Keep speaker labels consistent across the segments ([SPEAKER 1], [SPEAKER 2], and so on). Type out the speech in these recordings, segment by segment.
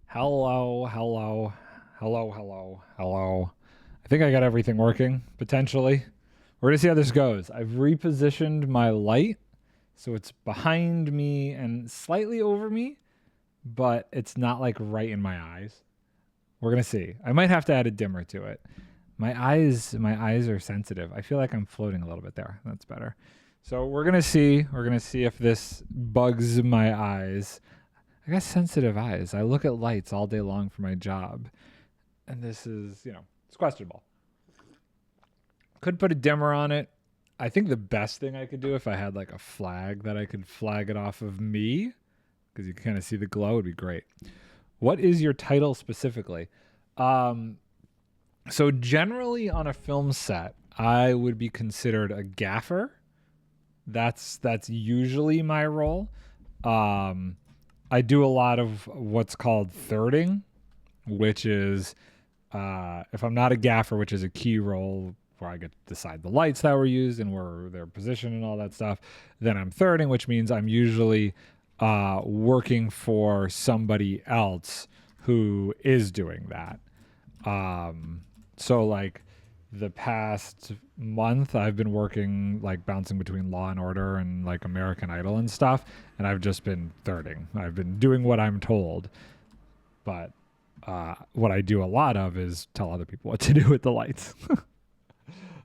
[SPEAKER 1] Hello, hello, hello, hello, hello. I think I got everything working, potentially. We're gonna see how this goes. I've repositioned my light so it's behind me and slightly over me, but it's not like right in my eyes. We're gonna see. I might have to add a dimmer to it. My eyes are sensitive. I feel like I'm floating a little bit there. That's better. So we're gonna see. We're gonna see if this bugs my eyes. I got sensitive eyes. I look at lights all day long for my job. And this is, it's questionable. Could put a dimmer on it. I think the best thing I could do if I had like a flag that I could flag it off of me, because you can kind of see the glow, would be great. What is your title specifically? So generally on a film set, I would be considered a gaffer. That's usually my role. I do a lot of what's called thirding, which is if I'm not a gaffer, which is a key role where I get to decide the lights that were used and where they're positioned and all that stuff. Then I'm thirding, which means I'm usually working for somebody else who is doing that. So like the past month I've been working, like bouncing between Law and Order and like American Idol and stuff, and I've just been thirding. I've been doing what I'm told, but what I do a lot of is tell other people what to do with the lights.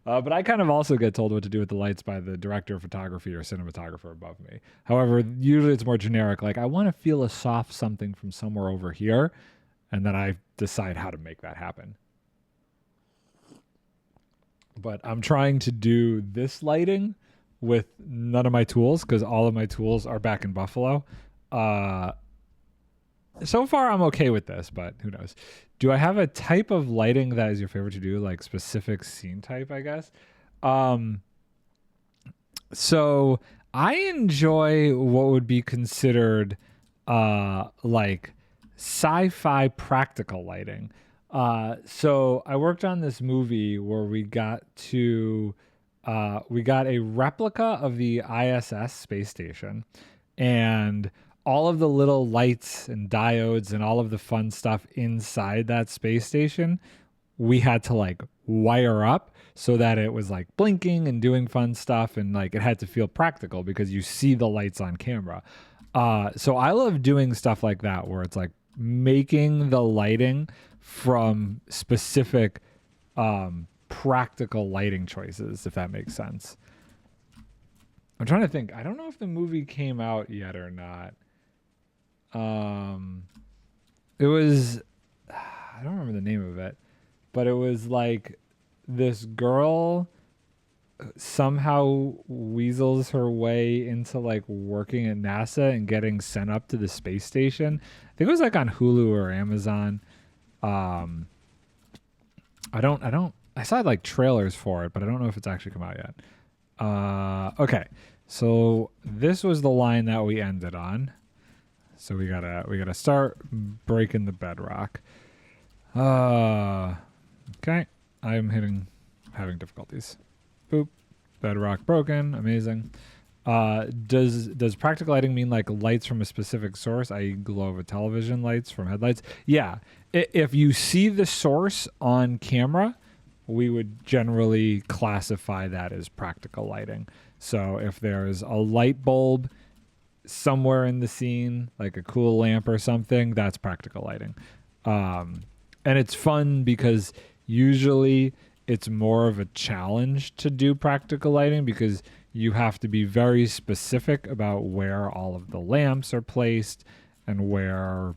[SPEAKER 1] But I kind of also get told what to do with the lights by the director of photography or cinematographer above me. However, usually it's more generic. Like, I want to feel a soft something from somewhere over here, and then I decide how to make that happen. But I'm trying to do this lighting with none of my tools because all of my tools are back in Buffalo. So far, I'm okay with this, but who knows? Do I have a type of lighting that is your favorite to do, like specific scene type, I guess? So I enjoy what would be considered like sci-fi practical lighting. So I worked on this movie where we got a replica of the ISS space station, and all of the little lights and diodes and all of the fun stuff inside that space station, we had to like wire up so that it was like blinking and doing fun stuff, and like it had to feel practical because you see the lights on camera. So I love doing stuff like that where it's like making the lighting from specific practical lighting choices, if that makes sense. I'm trying to think. I don't know if the movie came out yet or not. It was, I don't remember the name of it, but it was like this girl somehow weasels her way into like working at NASA and getting sent up to the space station. I think it was like on Hulu or Amazon. I saw like trailers for it, but I don't know if it's actually come out yet. Okay. So this was the line that we ended on. So we gotta start breaking the bedrock. Okay. I'm having difficulties. Boop. Bedrock broken. Amazing. Does practical lighting mean like lights from a specific source, i.e. glow of a television lights from headlights? Yeah. If you see the source on camera, we would generally classify that as practical lighting. So if there's a light bulb somewhere in the scene, like a cool lamp or something, that's practical lighting. And it's fun because usually it's more of a challenge to do practical lighting because you have to be very specific about where all of the lamps are placed and where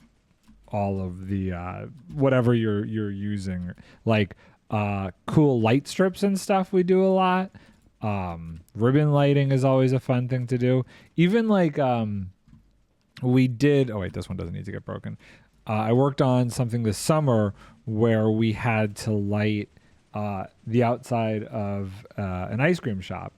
[SPEAKER 1] all of the whatever you're using, like cool light strips and stuff we do a lot. Ribbon lighting is always a fun thing to do. Even like we did, oh wait, this one doesn't need to get broken. I worked on something this summer where we had to light the outside of an ice cream shop.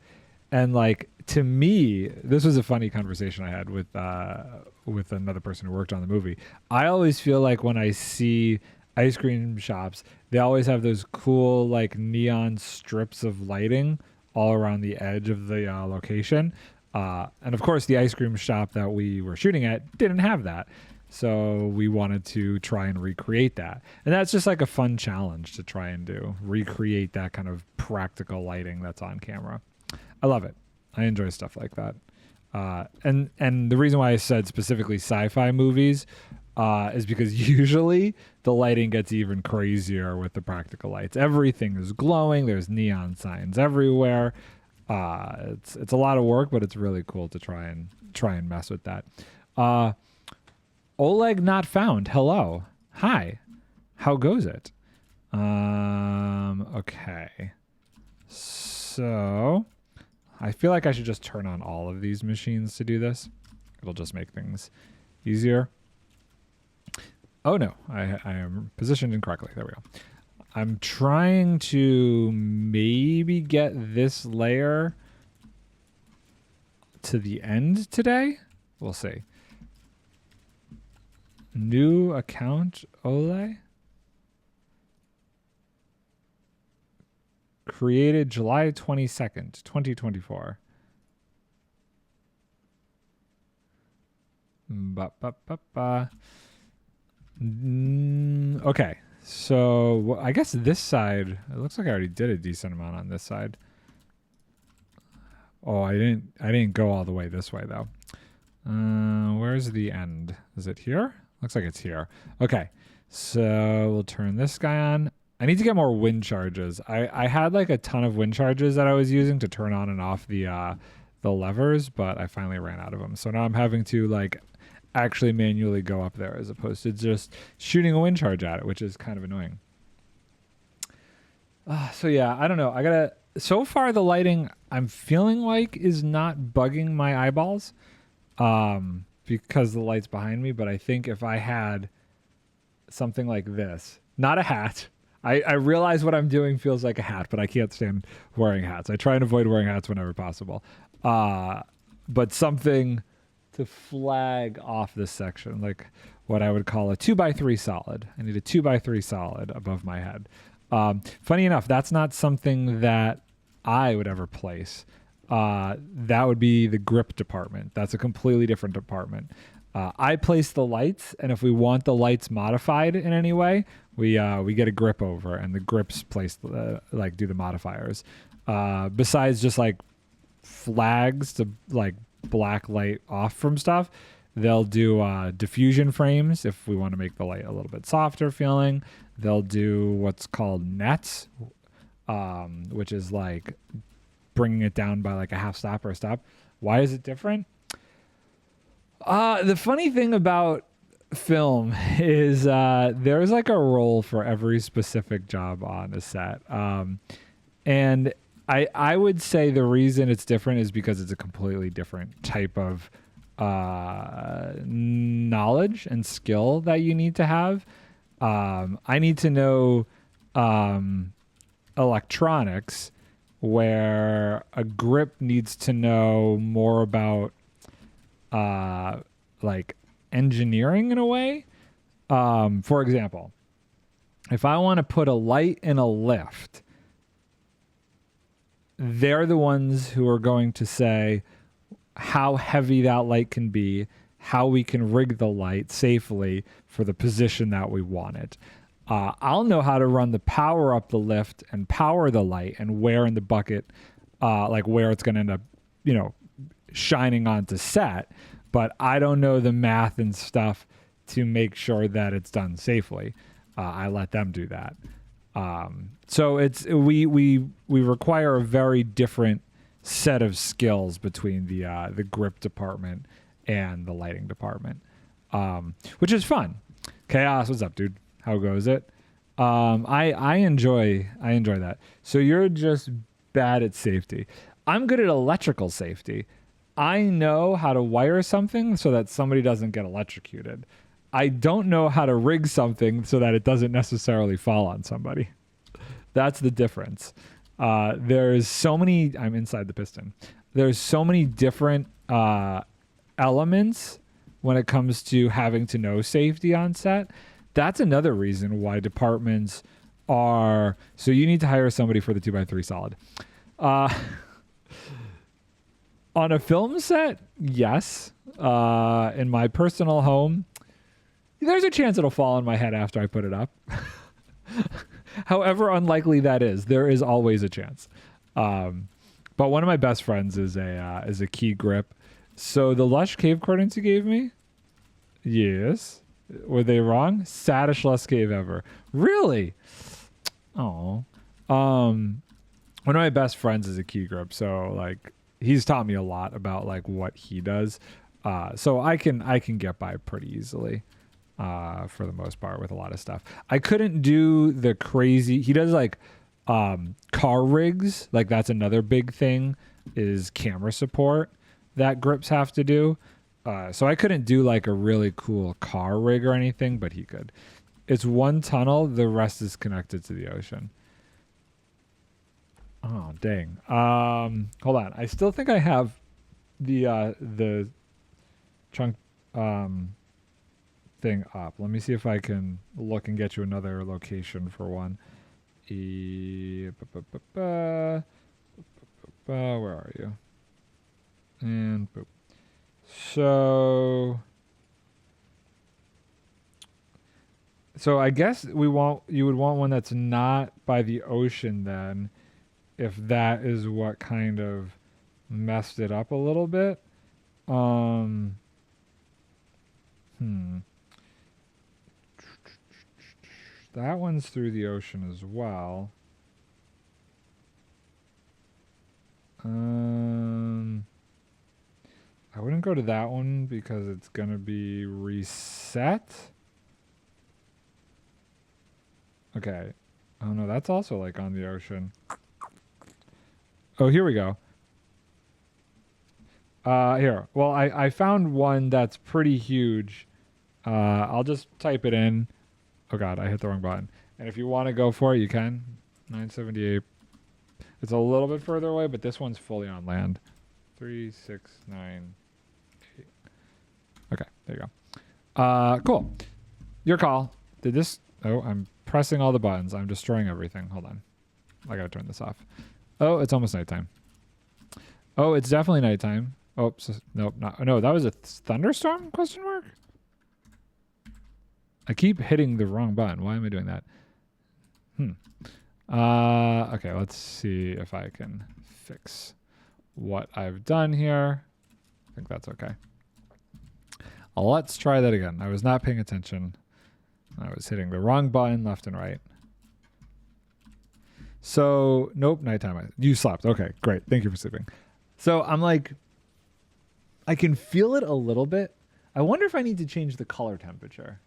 [SPEAKER 1] And like, to me, this was a funny conversation I had with another person who worked on the movie. I always feel like when I see ice cream shops, they always have those cool like neon strips of lighting all around the edge of the location. And of course, the ice cream shop that we were shooting at didn't have that. So we wanted to try and recreate that. And that's just like a fun challenge to try and recreate that kind of practical lighting that's on camera. I love it. I enjoy stuff like that. And the reason why I said specifically sci-fi movies is because usually the lighting gets even crazier with the practical lights. Everything is glowing. There's neon signs everywhere. It's a lot of work, but it's really cool to try and mess with that. Oleg not found. Hello. Hi. How goes it? Okay. So I feel like I should just turn on all of these machines to do this. It'll just make things easier. Oh no, I am positioned incorrectly. There we go. I'm trying to maybe get this layer to the end today. We'll see. New account, Ole? Created July 22nd, 2024. Okay, so I guess this side, it looks like I already did a decent amount on this side. Oh, I didn't go all the way this way though. Where's the end? Is it here? Looks like it's here. Okay, so we'll turn this guy on. I need to get more wind charges. I had like a ton of wind charges that I was using to turn on and off the levers, but I finally ran out of them. So now I'm having to like actually manually go up there as opposed to just shooting a wind charge at it, which is kind of annoying. So yeah, I don't know. So far the lighting I'm feeling like is not bugging my eyeballs because the light's behind me, but I think if I had something like this, not a hat. I realize what I'm doing feels like a hat, but I can't stand wearing hats. I try and avoid wearing hats whenever possible. But something to flag off this section, like what I would call a 2x3 solid. I need a 2x3 solid above my head. Funny enough, that's not something that I would ever place. That would be the grip department. That's a completely different department. I place the lights, and if we want the lights modified in any way, we get a grip over, and the grips place like do the modifiers. Besides just like flags to like black light off from stuff, they'll do diffusion frames if we want to make the light a little bit softer feeling. They'll do what's called nets, which is like bringing it down by like a half stop or a stop. Why is it different? The funny thing about film is there's like a role for every specific job on a set. And I would say the reason it's different is because it's a completely different type of knowledge and skill that you need to have. I need to know electronics, where a grip needs to know more about like engineering in a way. For example, if I want to put a light in a lift, they're the ones who are going to say how heavy that light can be, how we can rig the light safely for the position that we want it. I'll know how to run the power up the lift and power the light and where in the bucket, like where it's going to end up, shining onto set, but I don't know the math and stuff to make sure that it's done safely. I let them do that. So we require a very different set of skills between the grip department and the lighting department, which is fun. Chaos, what's up, dude? How goes it? I enjoy that. So you're just bad at safety. I'm good at electrical safety. I know how to wire something so that somebody doesn't get electrocuted. I don't know how to rig something so that it doesn't necessarily fall on somebody. That's the difference. There's so many, I'm inside the piston. There's so many different elements when it comes to having to know safety on set. That's another reason why departments are, so you need to hire somebody for the 2x3 solid. On a film set, yes. In my personal home, there's a chance it'll fall on my head after I put it up. However unlikely that is, there is always a chance. But one of my best friends is a key grip. So the lush cave curtains you gave me, yes. Were they wrong? Saddest lush cave ever. Really? Oh. One of my best friends is a key grip, so like he's taught me a lot about like what he does. So I can get by pretty easily. For the most part with a lot of stuff. I couldn't do the crazy, he does like car rigs, like that's another big thing is camera support that grips have to do. So I couldn't do like a really cool car rig or anything, but he could. It's one tunnel, the rest is connected to the ocean. Oh dang. Hold on, I still think I have the chunk thing up. Let me see if I can look and get you another location for one Where are you? And boop. So I guess you would want one that's not by the ocean then, if that is what kind of messed it up a little bit. That one's through the ocean as well. I wouldn't go to that one because it's going to be reset. Okay. Oh no, that's also like on the ocean. Oh, here we go. Here. Well, I found one that's pretty huge. I'll just type it in. Oh god, I hit the wrong button. And if you want to go for it, you can. 978. It's a little bit further away, but this one's fully on land. 3, 6, 9, 8. Okay, there you go. Cool. Your call. Did this... Oh, I'm pressing all the buttons. I'm destroying everything. Hold on. I gotta turn this off. Oh, it's almost nighttime. Oh, it's definitely nighttime. Oh, nope. No, that was a thunderstorm? Question mark? I keep hitting the wrong button. Why am I doing that? Okay, let's see if I can fix what I've done here. I think that's okay. Let's try that again. I was not paying attention. I was hitting the wrong button left and right. So, nope, nighttime. You slept. Okay, great. Thank you for sleeping. So I'm like, I can feel it a little bit. I wonder if I need to change the color temperature.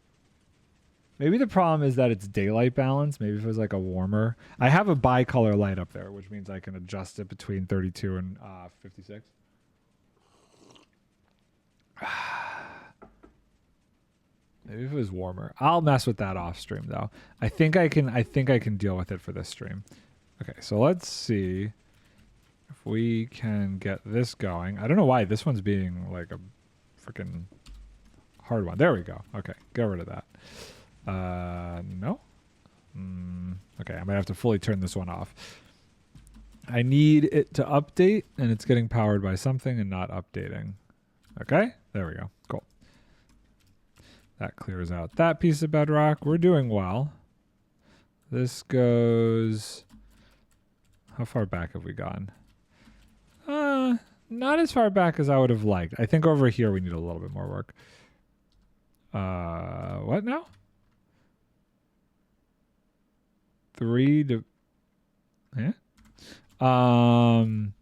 [SPEAKER 1] Maybe the problem is that it's daylight balance. Maybe if it was like a warmer. I have a bicolor light up there, which means I can adjust it between 32 and 56. Maybe if it was warmer. I'll mess with that off stream though. I think I can deal with it for this stream. Okay, so let's see if we can get this going. I don't know why this one's being like a freaking hard one. There we go. Okay, get rid of that. No? Okay, I might have to fully turn this one off. I need it to update, and it's getting powered by something and not updating. Okay, there we go. Cool. That clears out that piece of bedrock. We're doing well. This goes... How far back have we gone? Not as far back as I would have liked. I think over here we need a little bit more work. What now? 3 to... Eh? Boop.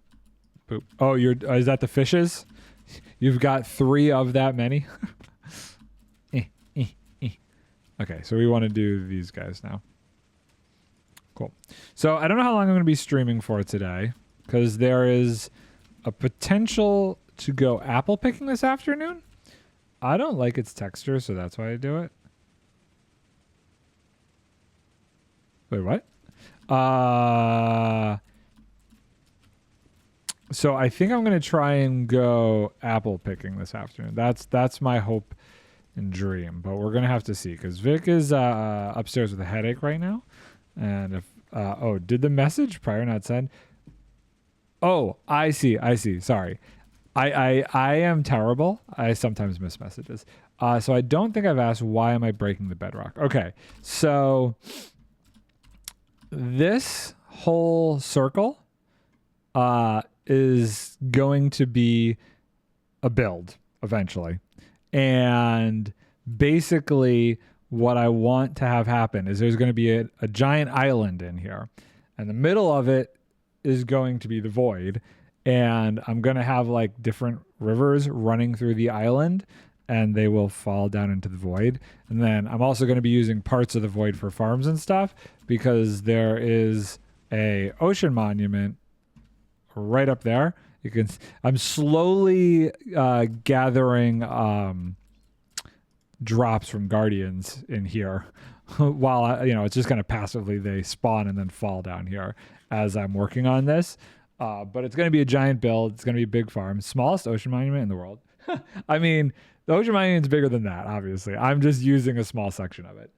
[SPEAKER 1] Oh, is that the fishes? You've got 3 of that many? Okay, so we want to do these guys now. Cool. So I don't know how long I'm going to be streaming for today, because there is a potential to go apple picking this afternoon. I don't like its texture, so that's why I do it. Wait, what? So I think I'm going to try and go apple picking this afternoon. That's my hope and dream, but we're going to have to see, because Vic is upstairs with a headache right now. And if oh, did the message prior not send? Oh, I see. Sorry. I am terrible. I sometimes miss messages. So I don't think I've asked, why am I breaking the bedrock? Okay. So this whole circle is going to be a build eventually. And basically what I want to have happen is there's going to be a giant island in here. And the middle of it is going to be the void. And I'm going to have like different rivers running through the island, and they will fall down into the void. And then I'm also going to be using parts of the void for farms and stuff, because there is a ocean monument right up there. You can. I'm slowly gathering drops from guardians in here, while it's just going to passively they spawn and then fall down here as I'm working on this. But it's going to be a giant build. It's going to be a big farm. Smallest ocean monument in the world. I mean, the ocean monument's bigger than that, obviously. I'm just using a small section of it.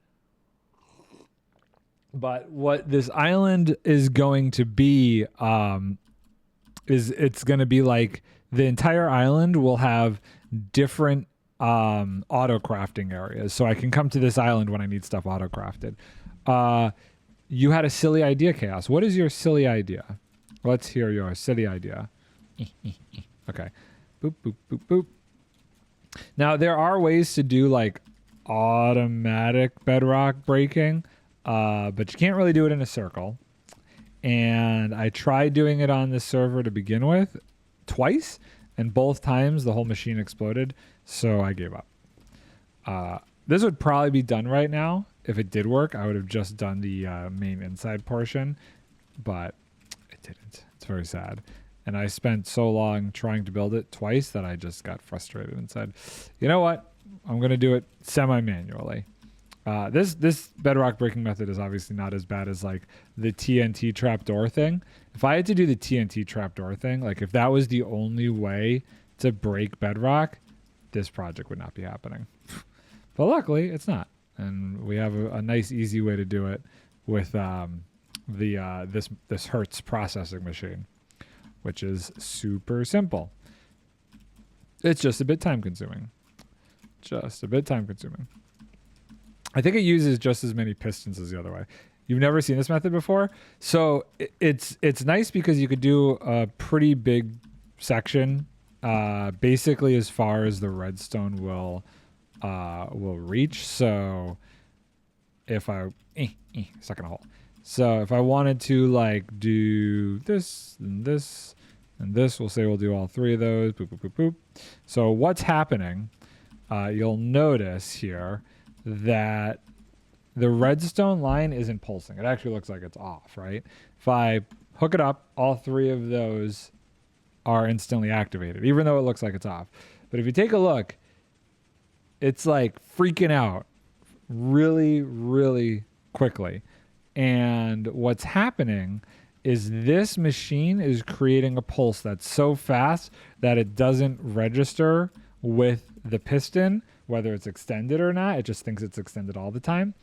[SPEAKER 1] But what this island is going to be is it's going to be like the entire island will have different auto crafting areas. So I can come to this island when I need stuff auto crafted. You had a silly idea, Chaos. What is your silly idea? Let's hear your silly idea. Okay. Boop, boop, boop, boop. Now, there are ways to do like automatic bedrock breaking, but you can't really do it in a circle. And I tried doing it on this server to begin with twice, and both times the whole machine exploded, so I gave up. This would probably be done right now. If it did work, I would have just done the main inside portion, but it didn't. It's very sad. And I spent so long trying to build it twice that I just got frustrated and said, you know what? I'm going to do it semi-manually. This bedrock breaking method is obviously not as bad as like the TNT trapdoor thing. If I had to do the TNT trapdoor thing, like if that was the only way to break bedrock, this project would not be happening. But luckily, it's not. And we have a nice, easy way to do it with this Hertz processing machine, which is super simple. It's just a bit time consuming. I think it uses just as many pistons as the other way. You've never seen this method before? So it's nice because you could do a pretty big section, basically as far as the redstone will reach. So if I stuck in a hole. So if I wanted to like do this and this and this, we'll say we'll do all three of those. Boop, boop, boop, boop. So what's happening? You'll notice here that the redstone line isn't pulsing. It actually looks like it's off, right? If I hook it up, all three of those are instantly activated, even though it looks like it's off. But if you take a look, it's like freaking out really, really quickly. And what's happening is this machine is creating a pulse that's so fast that it doesn't register with the piston, whether it's extended or not. It just thinks it's extended all the time.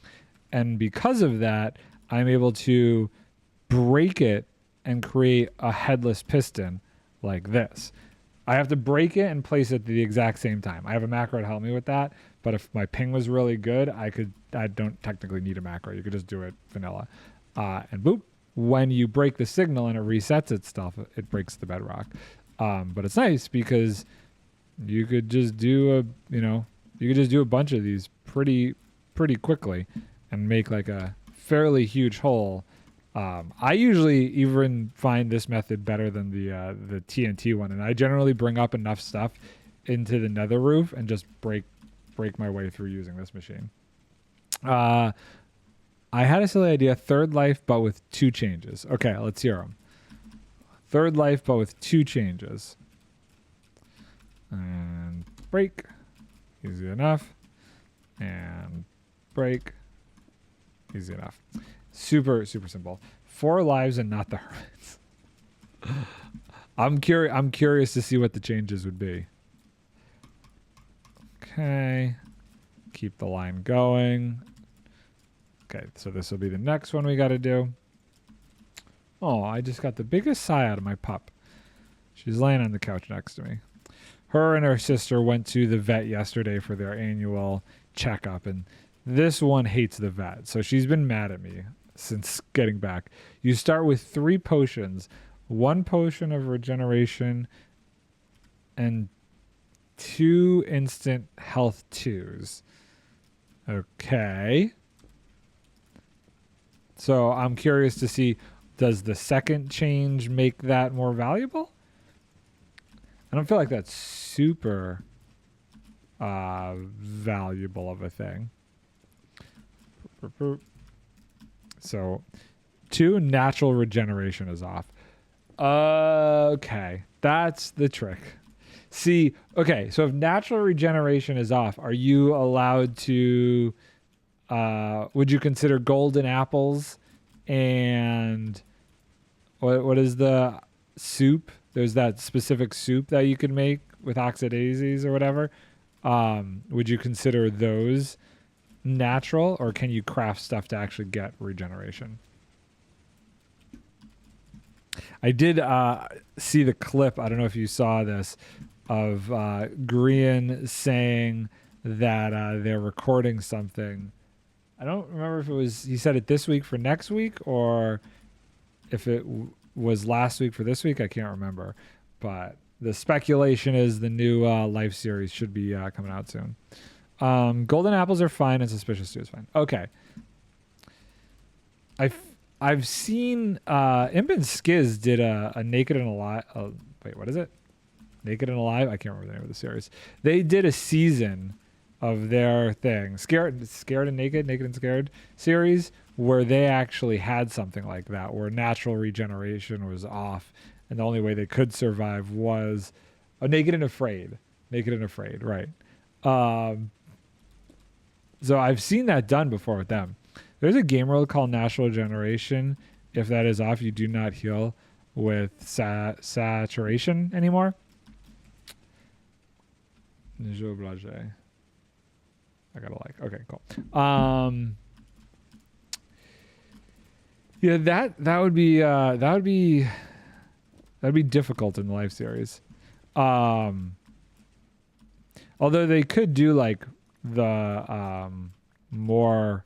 [SPEAKER 1] And because of that, I'm able to break it and create a headless piston like this. I have to break it and place it at the exact same time. I have a macro to help me with that, but if my ping was really good, I don't technically need a macro. You could just do it vanilla. And boop, when you break the signal and it resets itself, it breaks the bedrock. But it's nice because you could just do a bunch of these pretty quickly and make like a fairly huge hole. I usually even find this method better than the TNT one, and I generally bring up enough stuff into the nether roof and just break my way through using this machine. I had a silly idea, third life but with 2 changes. Okay, let's hear them. Third life but with 2 changes. And break. Easy enough. And break. Easy enough. Super simple. 4 lives and not the hermits. I'm curious to see what the changes would be. Okay. Keep the line going. Okay, so this will be the next one we got to do. Oh, I just got the biggest sigh out of my pup. She's laying on the couch next to me. Her and her sister went to the vet yesterday for their annual checkup, and this one hates the vet, so she's been mad at me since getting back. You start with 3 potions, 1 potion of regeneration, and 2 instant health 2s. Okay. So I'm curious to see, does the second change make that more valuable? I don't feel like that's super valuable of a thing. So 2 natural regeneration is off. Okay, that's the trick. See, okay, so if natural regeneration is off, are you allowed to, would you consider golden apples and what is the soup? There's that specific soup that you can make with oxidazes or whatever. Would you consider those natural, or can you craft stuff to actually get regeneration? I did see the clip, I don't know if you saw this, of Grian saying that they're recording something. I don't remember if it was, he said it this week for next week, or if it was last week for this week. I can't remember. But the speculation is the new life series should be coming out soon. Golden apples are fine, and suspicious stew is fine. Okay. I've seen Imp and Skiz did a Naked and Alive. Wait, what is it? Naked and Alive? I can't remember the name of the series. They did a season of their thing, Scared and Naked, Naked and Scared series, where they actually had something like that, where natural regeneration was off, and the only way they could survive was Naked and Afraid. Naked and Afraid, right? So I've seen that done before with them. There's a game world called Natural Generation. If that is off, you do not heal with saturation anymore. I gotta like. Okay, cool. Yeah, that'd be difficult in the live series. Although they could do like the more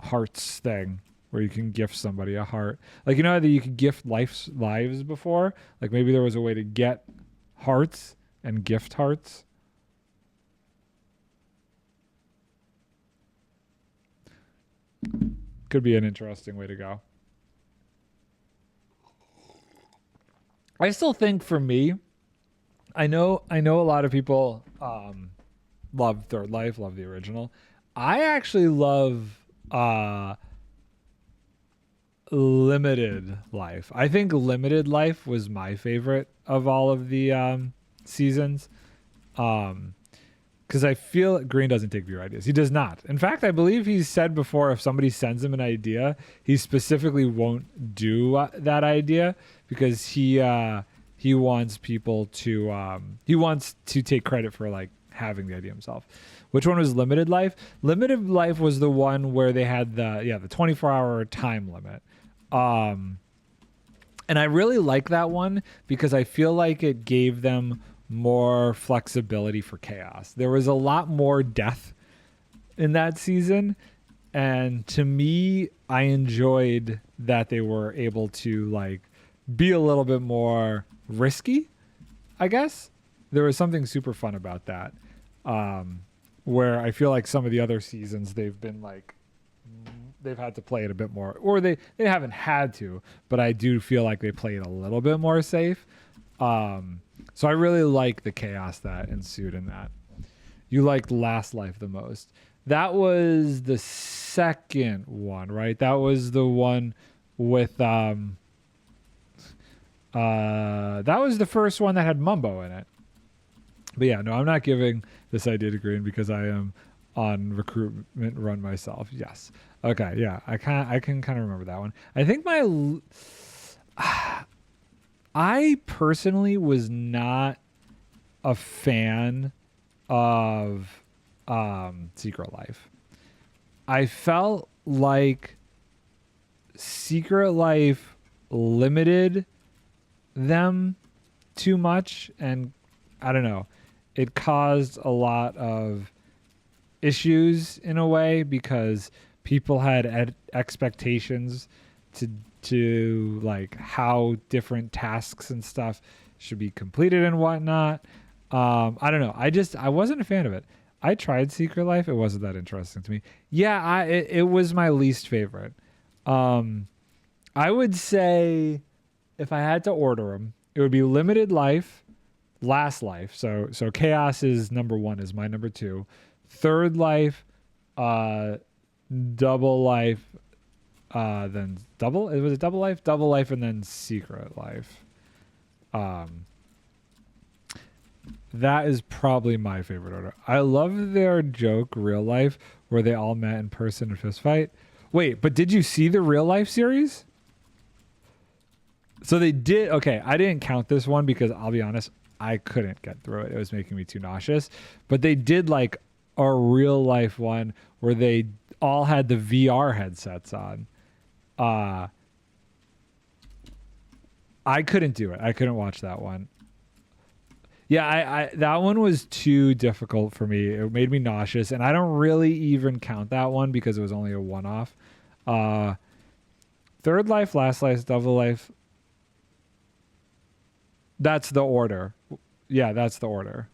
[SPEAKER 1] hearts thing, where you can gift somebody a heart. Like, you know that you could gift lives before? Like, maybe there was a way to get hearts and gift hearts. Could be an interesting way to go. I still think, for me, I know a lot of people love Third Life, love the original. I actually love Limited Life. I think Limited Life was my favorite of all of the seasons. Because I feel Green doesn't take viewer ideas. He does not. In fact, I believe he's said before, if somebody sends him an idea, he specifically won't do that idea, because he wants people to he wants to take credit for like having the idea himself. Which one was Limited Life? Limited Life was the one where they had the 24-hour time limit. And I really like that one because I feel like it gave them more flexibility for chaos. There was a lot more death in that season, and to me, I enjoyed that they were able to like be a little bit more risky, I guess. There was something super fun about that, where I feel like some of the other seasons they've been like, they've had to play it a bit more, or they haven't had to, but I do feel like they played a little bit more safe. So I really like the chaos that ensued in that. You liked Last Life the most. That was the second one, right? That was the one with that was the first one that had Mumbo in it. But yeah, no, I'm not giving this idea to Green because I am on recruitment run myself. Yes. Okay, yeah. I can kind of remember that one. I think I personally was not a fan of Secret Life. I felt like Secret Life limited them too much, and I don't know, it caused a lot of issues in a way because people had expectations to like how different tasks and stuff should be completed and whatnot. I don't know. I wasn't a fan of it. I tried Secret Life. It wasn't that interesting to me. Yeah, it was my least favorite. I would say if I had to order them, it would be Limited Life, Last Life. So Chaos is number 1, is my number 2. Third Life, Double Life, then Double Life, and then Secret Life. That is probably my favorite order. I love their joke, Real Life, where they all met in person in fist fight. Wait, but did you see the Real Life series? So they did. Okay, I didn't count this one because I'll be honest, I couldn't get through it. It was making me too nauseous. But they did like a real life one where they all had the VR headsets on. I couldn't do it. I couldn't watch that one. Yeah, I that one was too difficult for me. It made me nauseous, and I don't really even count that one because it was only a one-off. Third Life, Last Life, Double Life. That's the order. Yeah, that's the order.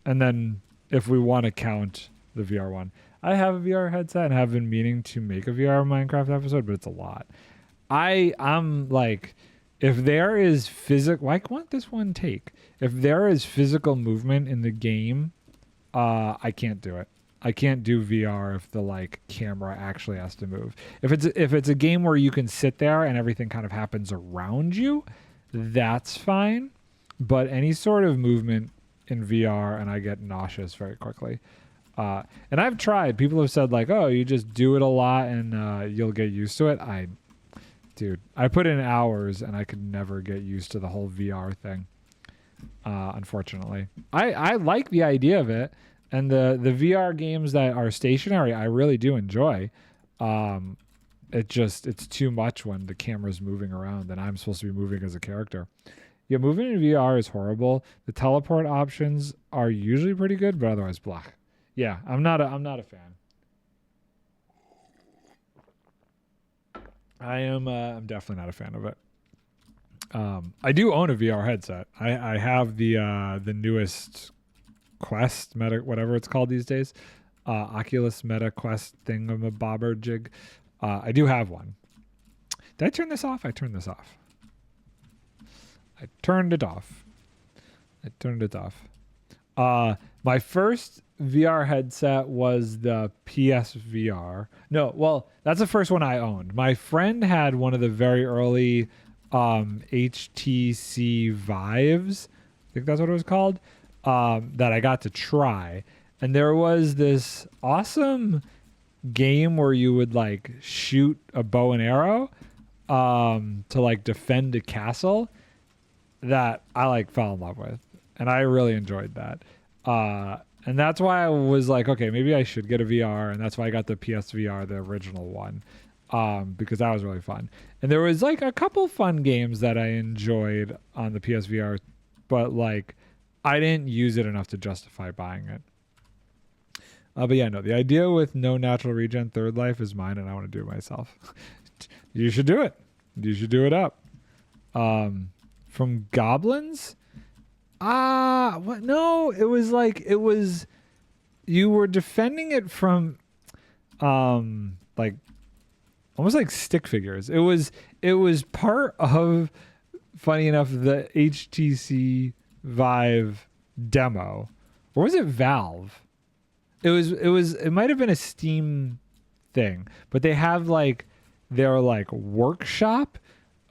[SPEAKER 1] And then if we want to count the VR one, I have a VR headset and have been meaning to make a VR Minecraft episode, but it's a lot. I'm like, if there is why won't this one take? If there is physical movement in the game, I can't do it. I can't do VR if the like camera actually has to move. If it's a game where you can sit there and everything kind of happens around you, that's fine. But any sort of movement in VR, and I get nauseous very quickly. And I've tried. People have said like, "Oh, you just do it a lot and you'll get used to it." Dude, I put in hours and I could never get used to the whole VR thing. Unfortunately, I like the idea of it, and the VR games that are stationary, I really do enjoy. It's too much when the camera's moving around and I'm supposed to be moving as a character. Yeah, moving in VR is horrible. The teleport options are usually pretty good, but otherwise, blah. Yeah, I'm not a fan. I'm definitely not a fan of it. I do own a VR headset. I have the newest Quest Meta, whatever it's called these days, Oculus Meta Quest thingamabobber jig. I do have one. Did I turn this off? I turned this off. I turned it off. My first VR headset was the PSVR. No, well, that's the first one I owned. My friend had one of the very early HTC Vives. I think that's what it was called. That I got to try. And there was this awesome game where you would like shoot a bow and arrow to like defend a castle that I like fell in love with, and I really enjoyed that. And that's why I was like, okay, maybe I should get a VR, and that's why I got the PSVR, the original one, because that was really fun. And there was like a couple fun games that I enjoyed on the PSVR, but like I didn't use it enough to justify buying it. But yeah, no, the idea with no natural regen Third Life is mine, and I want to do it myself. You should do it. You should do it up. From goblins? What? No, it was you were defending it from like almost like stick figures. It was part of, funny enough, the HTC Vive demo. Or was it Valve? It might have been a Steam thing, but they have like their like workshop.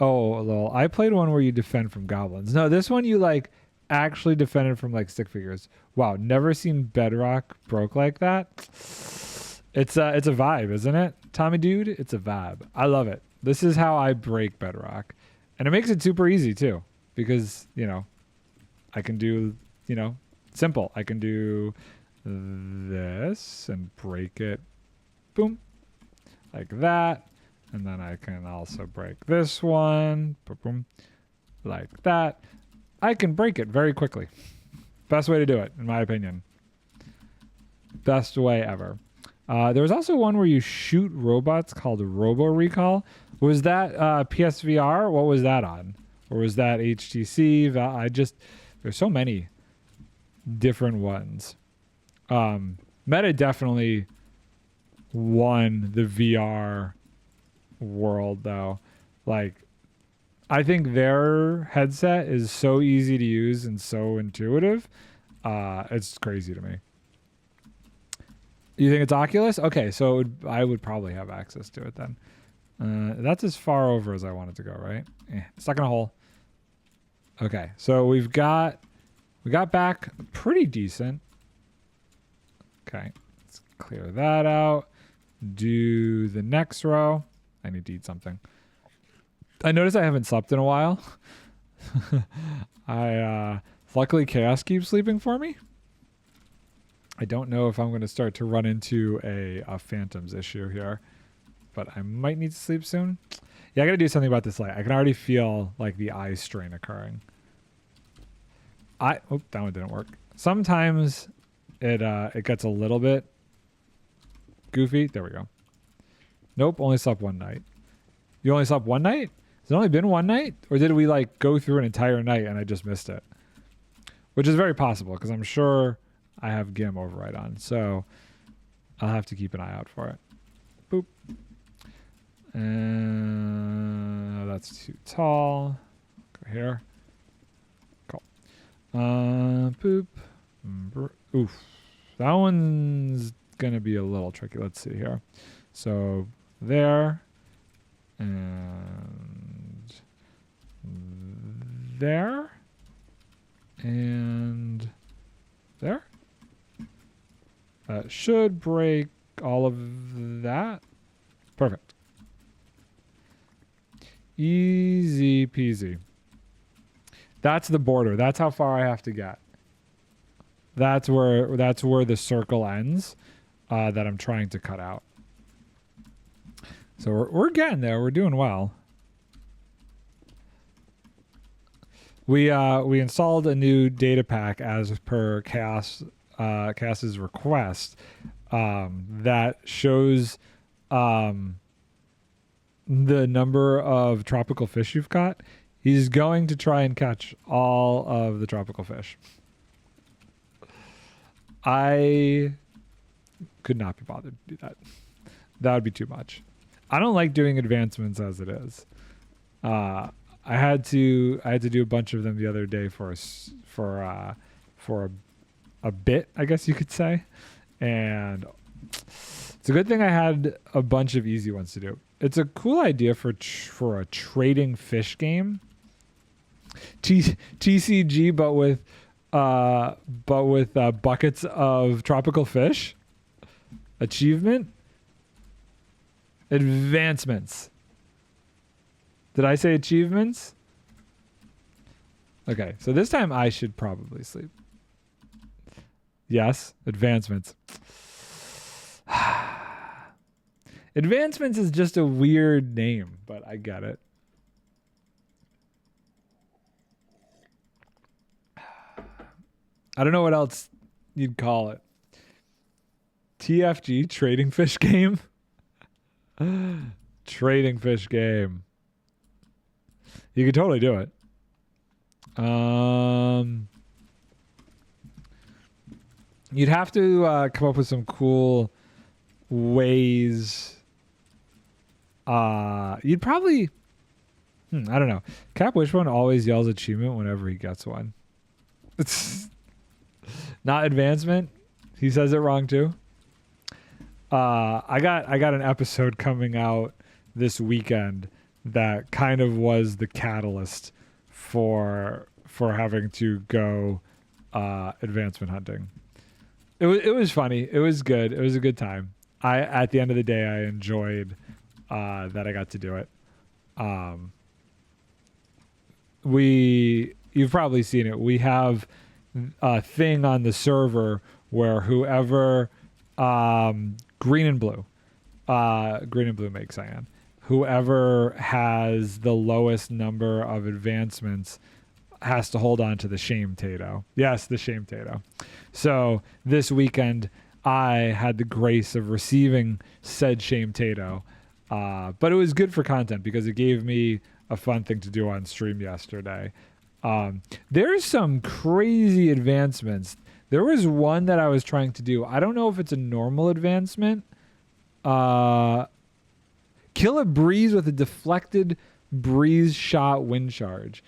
[SPEAKER 1] Oh, well, I played one where you defend from goblins. No, this one you like actually defended from like stick figures. Wow, never seen bedrock broke like that. It's a vibe, isn't it, Tommy dude? It's a vibe. I love it. This is how I break bedrock, and it makes it super easy too, because I can do simple. I can do this and break it, boom, like that. And then I can also break this one, boom, like that. I can break it very quickly. Best way to do it, in my opinion. Best way ever. There was also one where you shoot robots called Robo Recall. Was that PSVR? What was that on? Or was that HTC? There's so many different ones. Meta definitely won the VR world though. Like, I think their headset is so easy to use and so intuitive. It's crazy to me. You think it's Oculus? Okay, so I would probably have access to it then. That's as far over as I want it to go, right? Stuck in a hole. Okay, so we got back pretty decent. Okay, let's clear that out. Do the next row. I need to eat something. I noticed I haven't slept in a while. Luckily Chaos keeps sleeping for me. I don't know if I'm going to start to run into a phantoms issue here, but I might need to sleep soon. Yeah, I got to do something about this light. I can already feel like the eye strain occurring. Oh, that one didn't work. Sometimes it gets a little bit goofy. There we go. Nope, only slept one night. You only slept one night? Has it only been one night? Or did we like go through an entire night and I just missed it? Which is very possible because I'm sure I have GIM override on. So I'll have to keep an eye out for it. Boop. And that's too tall. Go here. Cool. Boop. Oof. That one's going to be a little tricky. Let's see here. So there. And there. And there. That should break all of that. Perfect. Easy peasy. That's the border. That's how far I have to get. That's where the circle ends that I'm trying to cut out. So we're getting there. We're doing well. We installed a new data pack as per Cass's request that shows the number of tropical fish you've caught. He's going to try and catch all of the tropical fish. I could not be bothered to do that. That would be too much. I don't like doing advancements as it is. I had to do a bunch of them the other day for a bit, I guess you could say. And it's a good thing I had a bunch of easy ones to do. It's a cool idea for a trading fish game. TCG, but with buckets of tropical fish. Achievement. Advancements. Did I say achievements? Okay, so this time I should probably sleep. Yes, advancements. Advancements is just a weird name, but I get it. I don't know what else you'd call it. TFG, trading fish game. Trading fish game. You could totally do it. You'd have to come up with some cool ways. You'd probably... I don't know. Cap Wishbone always yells achievement whenever he gets one. It's not advancement. He says it wrong too. I got an episode coming out this weekend that kind of was the catalyst for having to go advancement hunting. It was funny. It was good. It was a good time. At the end of the day, I enjoyed that I got to do it. You've probably seen it. We have a thing on the server where whoever green and blue makes cyan. Whoever has the lowest number of advancements has to hold on to the shame tato. Yes, the shame tato. So this weekend, I had the grace of receiving said shame tato. But it was good for content because it gave me a fun thing to do on stream yesterday. There's some crazy advancements. There was one that I was trying to do. I don't know if it's a normal advancement. Kill a breeze with a deflected breeze shot wind charge.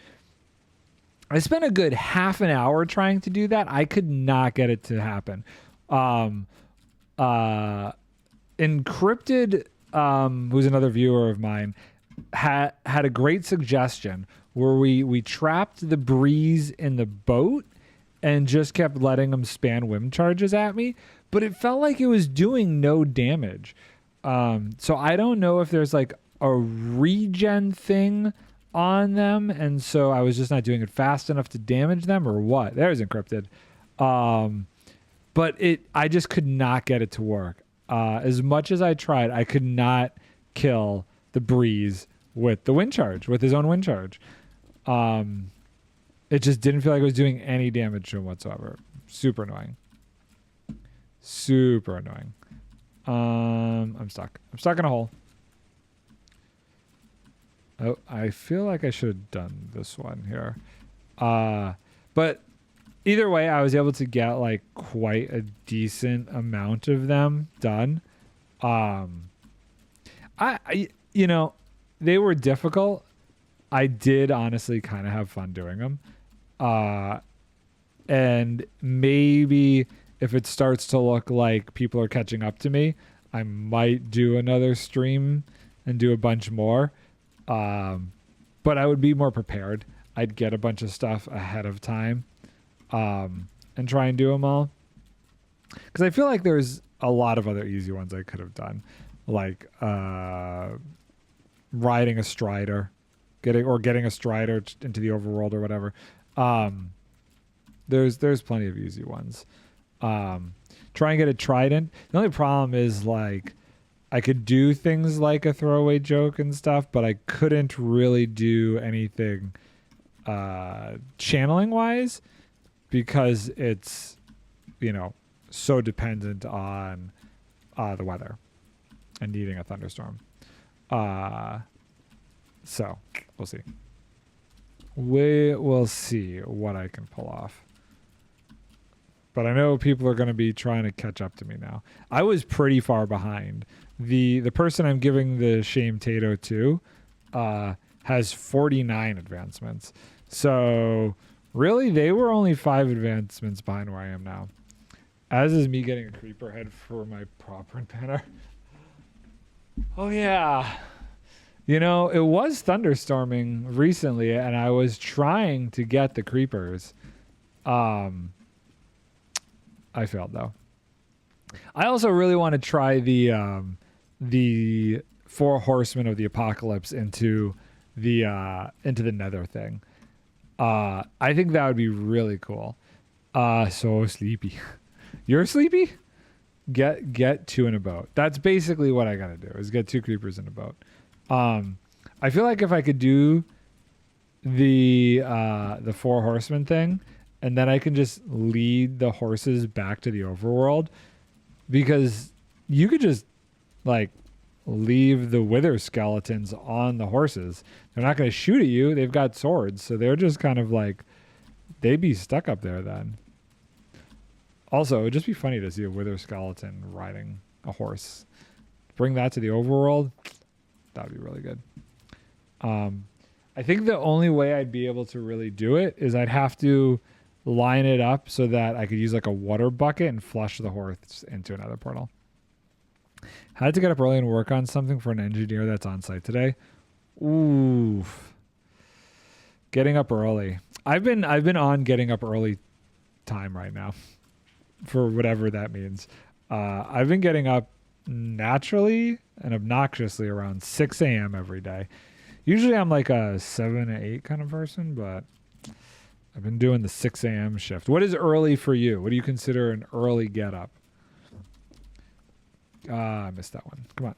[SPEAKER 1] I spent a good half an hour trying to do that. I could not get it to happen. Encrypted, who's another viewer of mine, had a great suggestion where we trapped the breeze in the boat and just kept letting them spam wind charges at me, but it felt like it was doing no damage. So I don't know if there's like a regen thing on them, and so I was just not doing it fast enough to damage them or what. There's encrypted. but I just could not get it to work. As much as I tried, I could not kill the breeze with the wind charge, with his own wind charge. It just didn't feel like it was doing any damage to him whatsoever. Super annoying. Super annoying. I'm stuck. I'm stuck in a hole. Oh, I feel like I should have done this one here. But either way, I was able to get like quite a decent amount of them done. I you know, they were difficult. I did honestly kind of have fun doing them. And maybe if it starts to look like people are catching up to me, I might do another stream and do a bunch more. But I would be more prepared. I'd get a bunch of stuff ahead of time, and try and do them all. Because I feel like there's a lot of other easy ones I could have done, like riding a strider, getting a strider into the overworld or whatever. There's plenty of easy ones. Try and get a trident. The only problem is like I could do things like a throwaway joke and stuff, but I couldn't really do anything channeling wise because it's, you know, so dependent on the weather and needing a thunderstorm. So we'll see. We will see what I can pull off. But I know people are going to be trying to catch up to me now. I was pretty far behind. The person I'm giving the shame Tato to has 49 advancements. So really, they were only 5 advancements behind where I am now. As is me getting a creeper head for my prop banner. Oh yeah. You know, it was thunderstorming recently and I was trying to get the creepers. I failed though. I also really want to try the 4 horsemen of the apocalypse into the nether thing. I think that would be really cool. So sleepy. You're sleepy? Get 2 in a boat. That's basically what I gotta do is get 2 creepers in a boat. I feel like if I could do the 4 horsemen thing, and then I can just lead the horses back to the overworld, because you could just like leave the wither skeletons on the horses. They're not going to shoot at you. They've got swords, so they're just kind of like they'd be stuck up there then. Also, it would just be funny to see a wither skeleton riding a horse. Bring that to the overworld. That would be really good. I think the only way I'd be able to really do it is I'd have to line it up so that I could use like a water bucket and flush the horse into another portal. Had to get up early and work on something for an engineer that's on site today. Oof. Getting up early. I've been on getting up early time right now for whatever that means. I've been getting up naturally and obnoxiously around 6 a.m. every day. Usually I'm like a 7 to 8 kind of person, but I've been doing the 6 a.m. shift. What is early for you? What do you consider an early get up? I missed that one. Come on.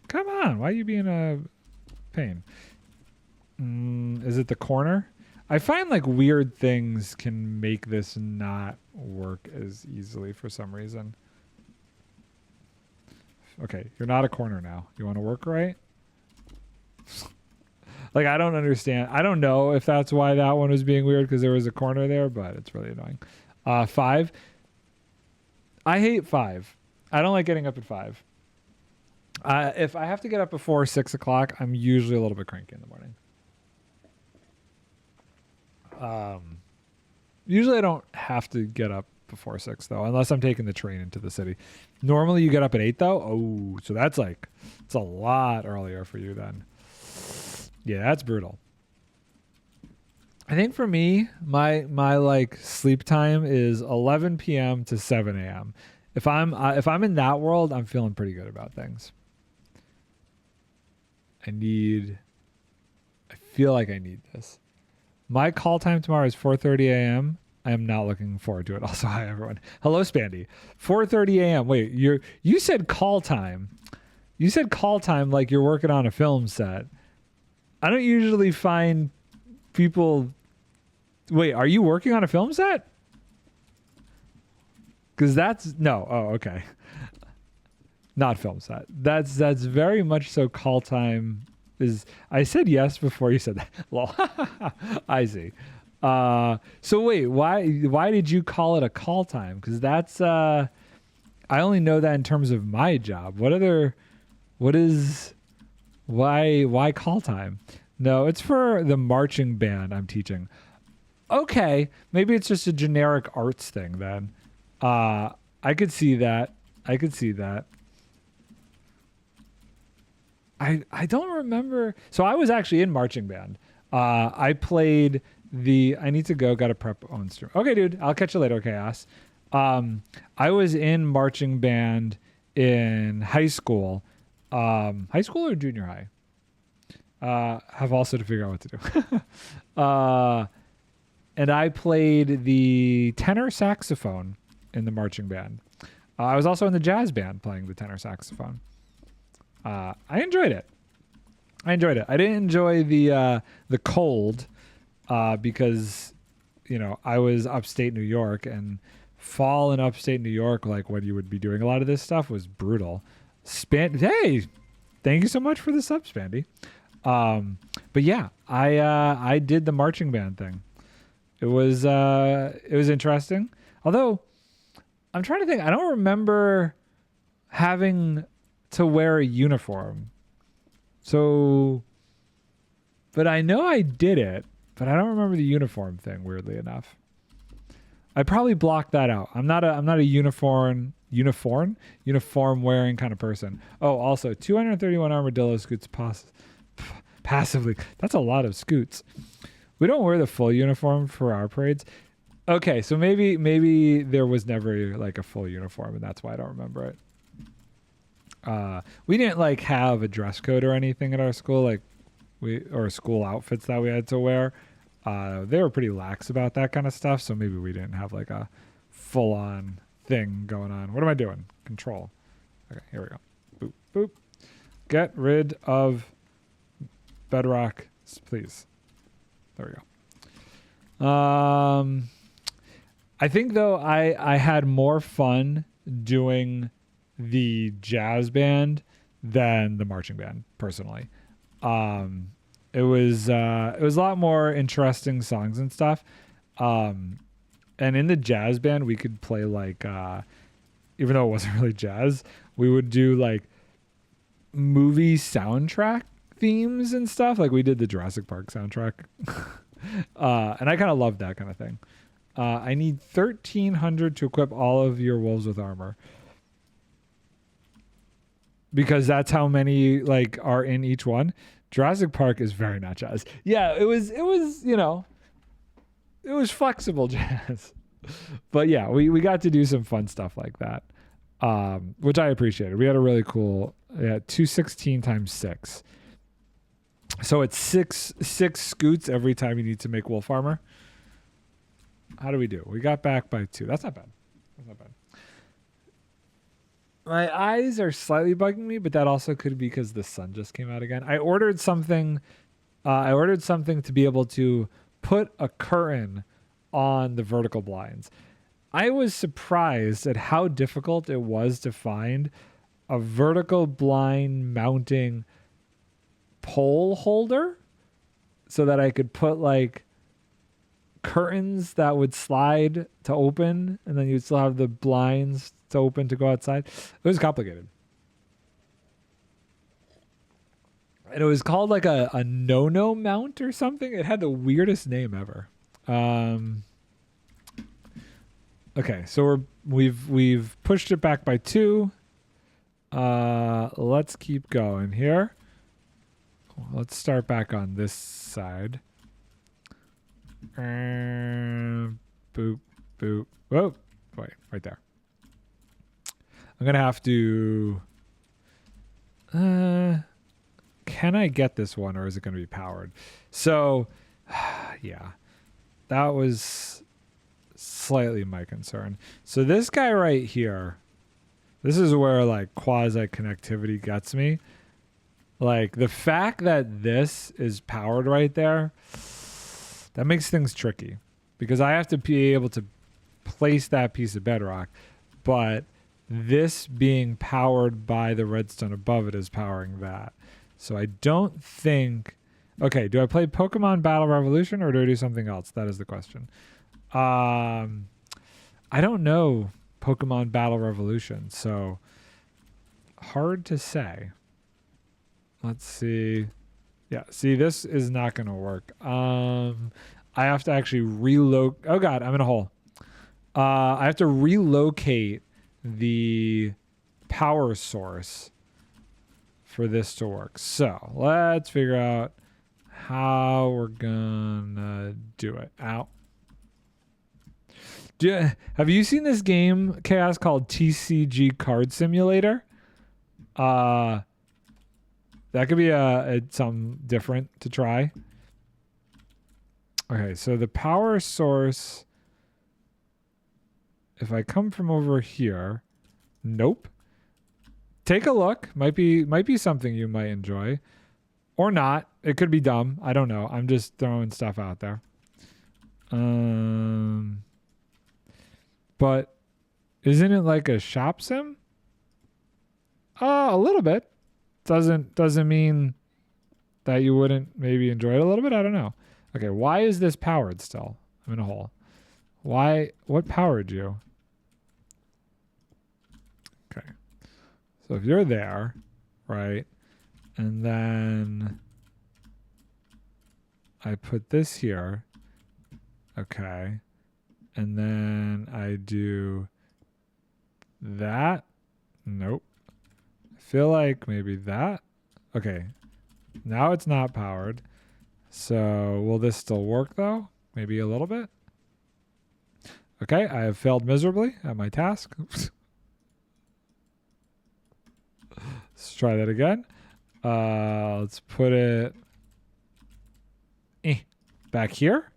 [SPEAKER 1] Come on. Why are you being a pain? Is it the corner? I find like weird things can make this not work as easily for some reason. Okay, you're not a corner now. You want to work right? Like, I don't understand. I don't know if that's why that one was being weird because there was a corner there, but it's really annoying. 5. I hate 5. I don't like getting up at 5. If I have to get up before 6 o'clock, I'm usually a little bit cranky in the morning. Usually I don't have to get up before 6 though, unless I'm taking the train into the city. Normally you get up at 8 though. Oh, so that's like, it's a lot earlier for you then. Yeah, that's brutal. I think for me, my like sleep time is 11 p.m. to 7 a.m. If I'm in that world, I'm feeling pretty good about things. I feel like I need this. My call time tomorrow is 4:30 a.m. I am not looking forward to it. Also, hi everyone. Hello, Spandy. 4:30 a.m. Wait, you said call time. You said call time like you're working on a film set. I don't usually find people. Wait, are you working on a film set? Because that's no. Oh, okay. Not film set. That's very much so. Call time is. I said yes before you said that. Lol. I see. So wait, why did you call it a call time? Because that's I only know that in terms of my job. Why call time? No, it's for the marching band I'm teaching. Okay, maybe it's just a generic arts thing then. I could see that. I don't remember. So I was actually in marching band. I played I need to go. Got to prep on stream. Okay, dude. I'll catch you later, Chaos. I was in marching band in high school. High school or junior high? Have also to figure out what to do. And I played the tenor saxophone in the marching band. I was also in the jazz band playing the tenor saxophone. I enjoyed it. I didn't enjoy the cold because, I was upstate New York, and fall in upstate New York, like when you would be doing a lot of this stuff, was brutal. Hey, thank you so much for the sub, Spandy. But yeah, I did the marching band thing. It was interesting. Although I'm trying to think, I don't remember having to wear a uniform. So, but I know I did it, but I don't remember the uniform thing, weirdly enough. I probably blocked that out. I'm not a uniform wearing kind of person. Oh, also 231 armadillo scoots passively. That's a lot of scoots. We don't wear the full uniform for our parades. Okay, so maybe there was never like a full uniform, and that's why I don't remember it. We didn't like have a dress code or anything at our school, or school outfits that we had to wear. They were pretty lax about that kind of stuff, so maybe we didn't have like a full-on thing going on. What am I doing? Control. Okay, here we go. Boop, boop. Get rid of bedrock, please. There we go. I think though I had more fun doing the jazz band than the marching band personally. It was a lot more interesting songs and stuff. And in the jazz band we could play like even though it wasn't really jazz, we would do like movie soundtrack themes and stuff. Like we did the Jurassic Park soundtrack. And I kind of loved that kind of thing. I need 1,300 to equip all of your wolves with armor. Because that's how many like are in each one. Jurassic Park is very not jazz. Yeah, it was it was flexible jazz. But yeah, we got to do some fun stuff like that. Which I appreciated. We had a really cool 216 times 6. So it's six scoots every time you need to make wolf armor. How do we do? We got back by 2. That's not bad. My eyes are slightly bugging me, but that also could be because the sun just came out again. I ordered something to be able to put a curtain on the vertical blinds. I was surprised at how difficult it was to find a vertical blind mounting pole holder so that I could put like curtains that would slide to open, and then you'd still have the blinds to open to go outside. It was complicated. And it was called like a no-no mount or something. It had the weirdest name ever. Okay, so we've pushed it back by 2. Let's keep going here. Let's start back on this side. Boop, boop. Whoa, wait, right there. I'm gonna have to. Can I get this one, or is it gonna be powered? So, yeah, that was slightly my concern. So this guy right here, this is where like quasi connectivity gets me. Like the fact that this is powered right there, that makes things tricky because I have to be able to place that piece of bedrock, but this being powered by the redstone above it is powering that. So I don't think... Okay, do I play Pokemon Battle Revolution or do I do something else? That is the question. I don't know Pokemon Battle Revolution, so hard to say. Let's see. Yeah, see, this is not going to work. I have to actually relocate. Oh, God, I'm in a hole. I have to relocate the power source for this to work. So let's figure out how we're gonna do it. Ow. Have you seen this game, Chaos, called TCG Card Simulator? That could be something different to try. Okay, so the power source, if I come from over here, nope. Take a look. Might be something you might enjoy. Or not. It could be dumb. I don't know. I'm just throwing stuff out there. But isn't it like a shop sim? A little bit. Doesn't mean that you wouldn't maybe enjoy it a little bit. I don't know. Okay, why is this powered still? I'm in a hole. Why? What powered you? Okay. So if you're there, right? And then I put this here. Okay. And then I do that. Nope. I feel like maybe that. Okay. Now it's not powered. So will this still work though? Maybe a little bit. Okay. I have failed miserably at my task. Let's try that again. Let's put it back here.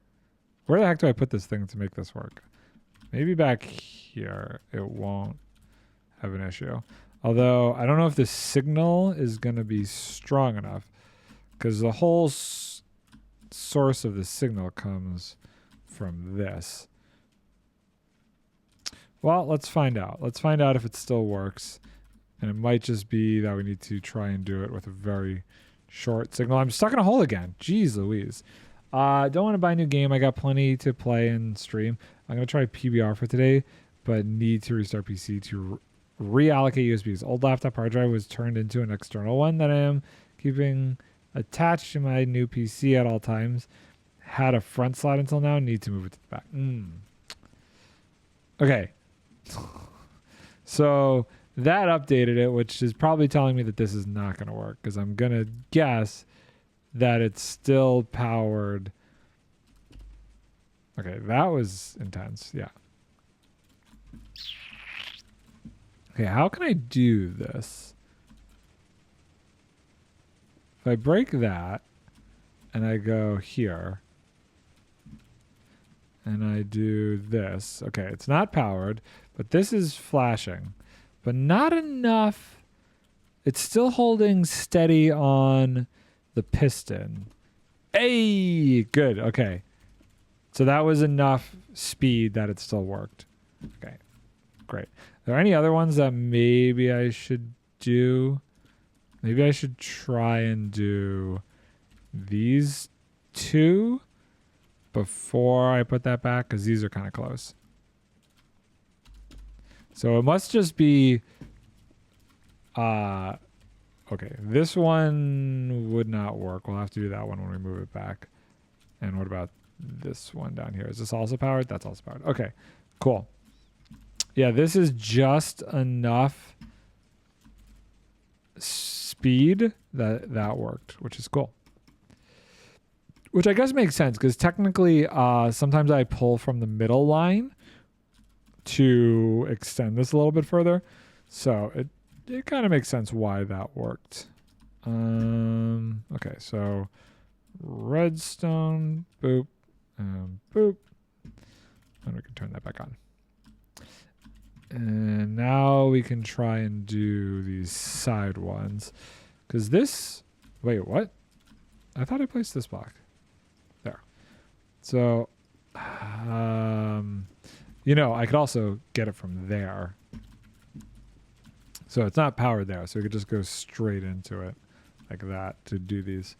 [SPEAKER 1] Where the heck do I put this thing to make this work? Maybe back here. It won't have an issue. Although, I don't know if the signal is going to be strong enough because the whole source of the signal comes from this. Well, let's find out. Let's find out if it still works. And it might just be that we need to try and do it with a very short signal. I'm stuck in a hole again. Jeez Louise. Don't want to buy a new game. I got plenty to play and stream. I'm going to try PBR for today, but need to restart PC to reallocate USBs. Old laptop hard drive was turned into an external one that I am keeping attached to my new PC at all times. Had a front slot until now. Need to move it to the back. Okay. So... that updated it, which is probably telling me that this is not going to work because I'm going to guess that it's still powered. Okay, that was intense. Yeah. Okay, how can I do this? If I break that and I go here and I do this. Okay, it's not powered, but this is flashing. But not enough. It's still holding steady on the piston. Hey, good. Okay. So that was enough speed that it still worked. Okay, great. Are there any other ones that maybe I should do? Maybe I should try and do these two before I put that back because these are kind of close. So it must just be, okay, this one would not work. We'll have to do that one when we move it back. And what about this one down here? Is this also powered? That's also powered. Okay, cool. Yeah, this is just enough speed that worked, which is cool. Which I guess makes sense because technically sometimes I pull from the middle line to extend this a little bit further. So it kind of makes sense why that worked. Okay, so redstone, boop, and boop. And we can turn that back on. And now we can try and do these side ones. Because this... Wait, what? I thought I placed this block. There. So, you know, I could also get it from there. So it's not powered there. So we could just go straight into it like that to do these.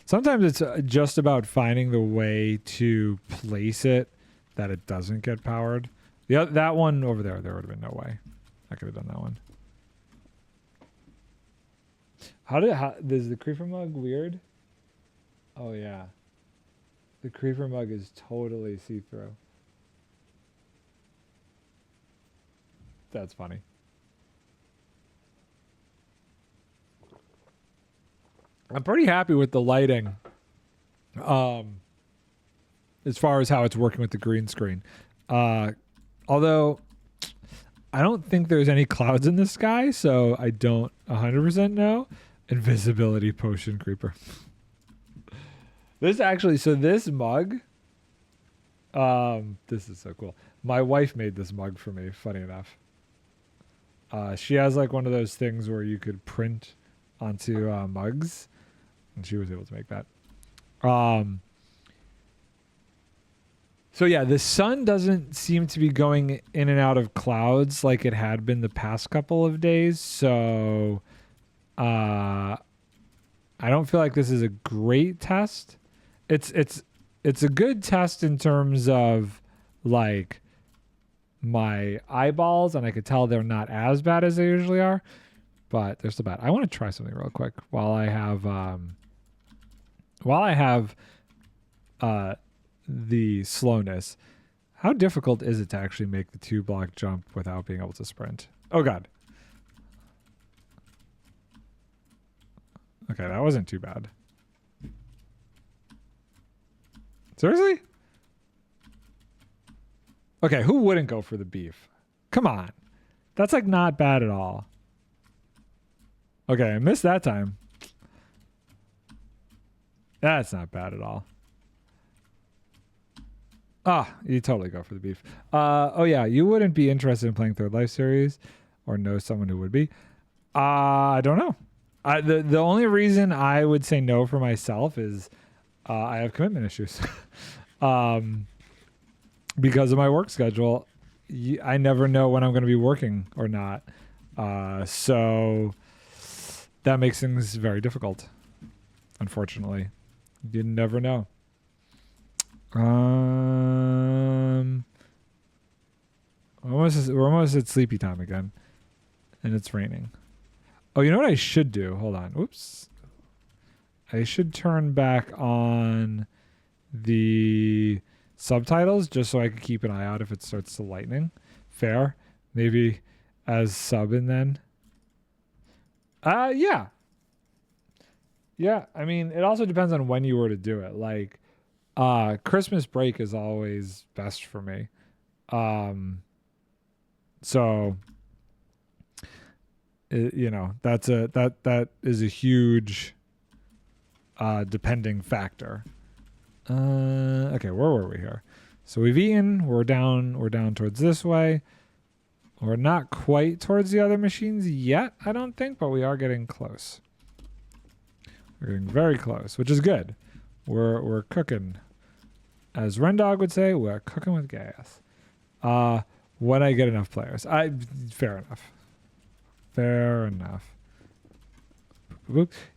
[SPEAKER 1] Sometimes it's just about finding the way to place it that it doesn't get powered. That one over there would have been no way. I could have done that one. Is the creeper mug weird? Oh yeah. The creeper mug is totally see-through. That's funny. I'm pretty happy with the lighting. As far as how it's working with the green screen. Although I don't think there's any clouds in the sky, so I don't 100% know. Invisibility potion creeper. This mug, this is so cool. My wife made this mug for me, funny enough. She has like one of those things where you could print onto mugs, and she was able to make that. So yeah, the sun doesn't seem to be going in and out of clouds like it had been the past couple of days. So I don't feel like this is a great test. It's a good test in terms of like my eyeballs, and I could tell they're not as bad as they usually are, but they're still bad. I want to try something real quick while I have the slowness. How difficult is it to actually make the 2-block jump without being able to sprint? Oh god. Okay, that wasn't too bad. Seriously? Okay, who wouldn't go for the beef? Come on. That's like not bad at all. Okay, I missed that time. That's not bad at all. Ah, you totally go for the beef. Oh yeah, you wouldn't be interested in playing Third Life series or know someone who would be? I don't know. The only reason I would say no for myself is I have commitment issues. Because of my work schedule, I never know when I'm going to be working or not. So that makes things very difficult, unfortunately. You never know. We're almost at sleepy time again, and it's raining. Oh, you know what I should do? Hold on. Whoops. I should turn back on the subtitles just so I can keep an eye out if it starts to lightning. Fair. Maybe as sub and then. Yeah. Yeah, I mean, it also depends on when you were to do it. Like, Christmas break is always best for me. So, you know, that is a huge depending factor. Okay, where were we here? So we've eaten. We're down towards this way. We're not quite towards the other machines yet, I don't think, but we are getting close. We're getting very close, which is good. We're cooking. As Rendog would say, we're cooking with gas. When I get enough players. Fair enough. Fair enough.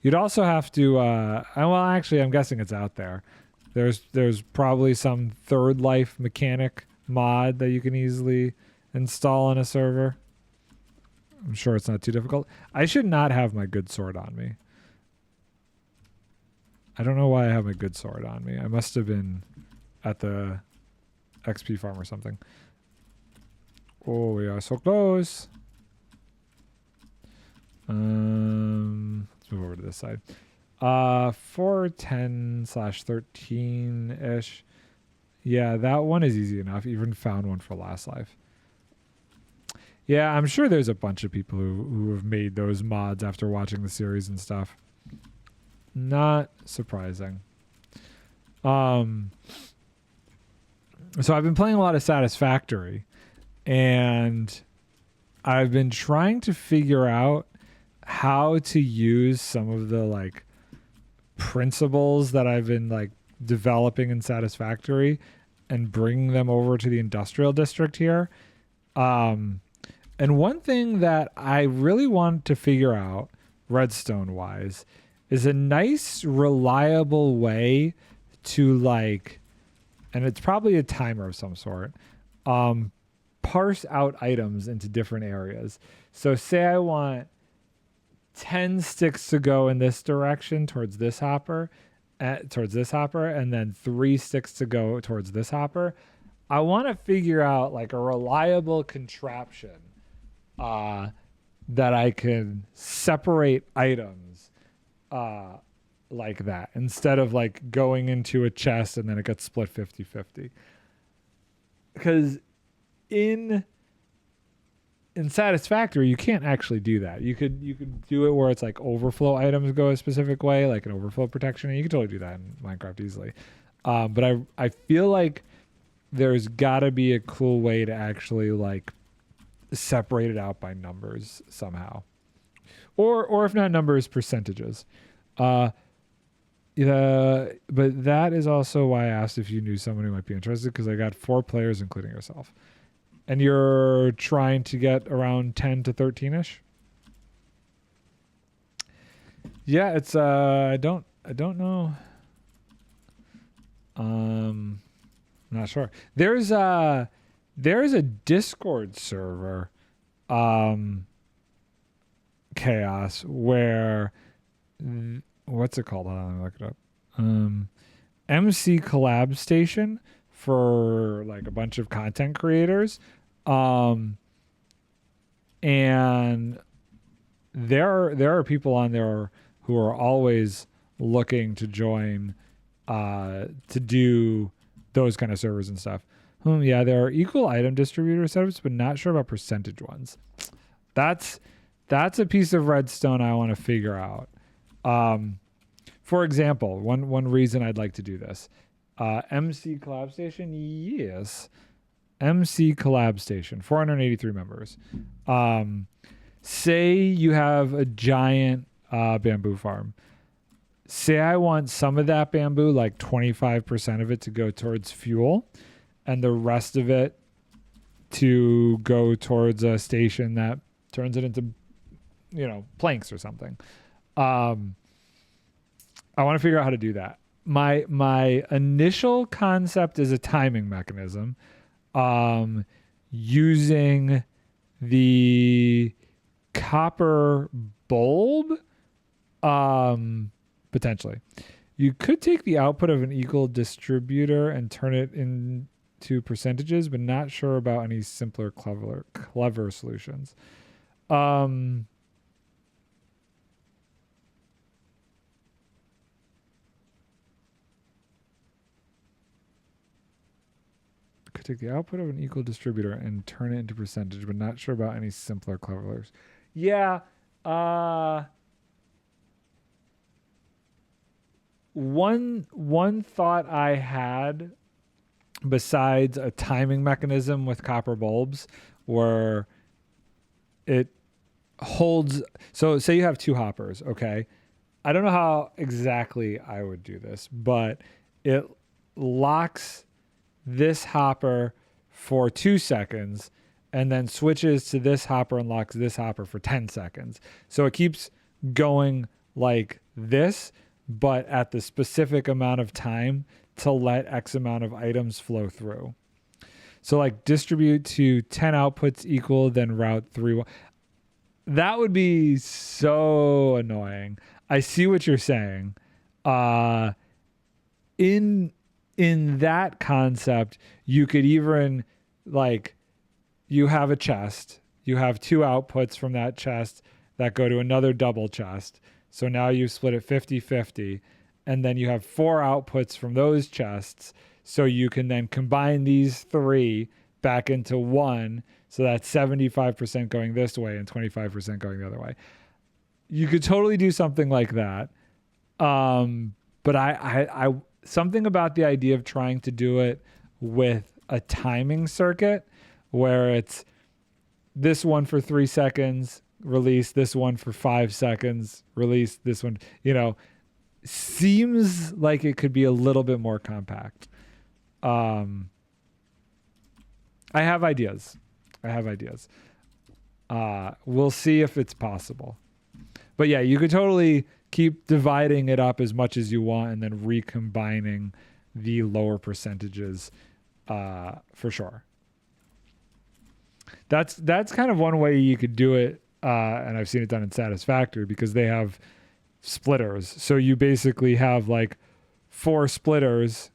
[SPEAKER 1] You'd also have to well, actually I'm guessing it's out there. There's probably some Third Life mechanic mod that you can easily install on a server. I'm sure it's not too difficult. I should not have my good sword on me. I don't know why I have my good sword on me. I must have been at the XP farm or something. Oh, we are so close. Let's move over to this side. 410/13-ish. Yeah, that one is easy enough. Even found one for last life. Yeah, I'm sure there's a bunch of people who have made those mods after watching the series and stuff. Not surprising. So I've been playing a lot of Satisfactory, and I've been trying to figure out how to use some of the like principles that I've been like developing in Satisfactory and bringing them over to the industrial district here. And one thing that I really want to figure out redstone wise is a nice reliable way to like, and it's probably a timer of some sort, parse out items into different areas. So say I want 10 sticks to go in this direction towards this hopper, and then 3 sticks to go towards this hopper. I want to figure out like a reliable contraption that I can separate items like that, instead of like going into a chest and then it gets split 50-50. Because in Satisfactory, you can't actually do that. You could do it where it's like overflow items go a specific way, like an overflow protection, and you can totally do that in Minecraft easily. But I feel like there's got to be a cool way to actually like separate it out by numbers somehow, or if not numbers, percentages. Yeah, but that is also why I asked if you knew someone who might be interested, because I got 4 players, including yourself. And you're trying to get around 10 to 13-ish? Yeah, it's I don't know. I'm not sure. There's a Discord server, Chaos, where what's it called? Hold on, let me look it up. MC Collab Station for like a bunch of content creators. And there are people on there who are always looking to join to do those kind of servers and stuff. Yeah, there are equal item distributor setups, but not sure about percentage ones. That's a piece of redstone I want to figure out. For example, one reason I'd like to do this, MC Collab Station, yes, MC Collab Station, 483 members. Say you have a giant bamboo farm. Say I want some of that bamboo, like 25% of it, to go towards fuel, and the rest of it to go towards a station that turns it into, planks or something. I want to figure out how to do that. My initial concept is a timing mechanism, using the copper bulb, potentially. You could take the output of an equal distributor and turn it into percentages, but not sure about any simpler, clever solutions. Could take the output of an equal distributor and turn it into percentage, but not sure about any simpler, clever. Yeah. One thought I had, besides a timing mechanism with copper bulbs, where it holds. So say you have 2 hoppers, okay? I don't know how exactly I would do this, but it locks this hopper for 2 seconds and then switches to this hopper and locks this hopper for 10 seconds. So it keeps going like this, but at the specific amount of time to let X amount of items flow through. So like distribute to 10 outputs equal, then route 3. That would be so annoying. I see what you're saying. In that concept, you could even, like, you have a chest, you have 2 outputs from that chest that go to another double chest. So now you split it 50-50, and then you have 4 outputs from those chests. So you can then combine these 3 back into one. So that's 75% going this way and 25% going the other way. You could totally do something like that. But I something about the idea of trying to do it with a timing circuit where it's this one for 3 seconds, release this one for 5 seconds, release this one, seems like it could be a little bit more compact. I have ideas. We'll see if it's possible. But yeah, you could totally keep dividing it up as much as you want and then recombining the lower percentages for sure. That's kind of one way you could do it, and I've seen it done in Satisfactory because they have splitters. So you basically have like 4 splitters,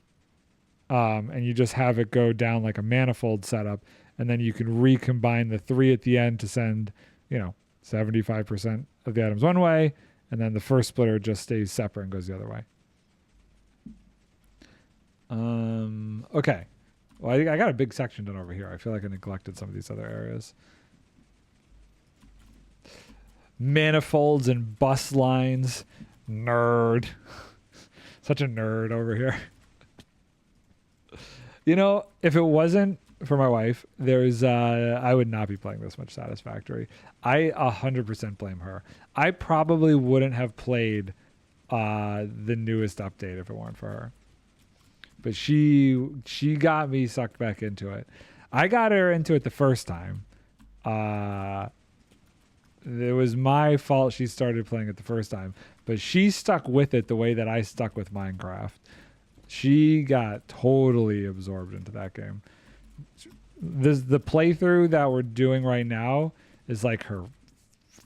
[SPEAKER 1] and you just have it go down like a manifold setup, and then you can recombine the 3 at the end to send, 75% of the items one way, and then the first splitter just stays separate and goes the other way. Okay. Well, I got a big section done over here. I feel like I neglected some of these other areas. Manifolds and bus lines. Nerd. Such a nerd over here. If it wasn't for my wife, I would not be playing this much Satisfactory. I 100% blame her. I probably wouldn't have played the newest update if it weren't for her. But she got me sucked back into it. I got her into it the first time. It was my fault she started playing it the first time. But she stuck with it the way that I stuck with Minecraft. She got totally absorbed into that game. The playthrough that we're doing right now is like her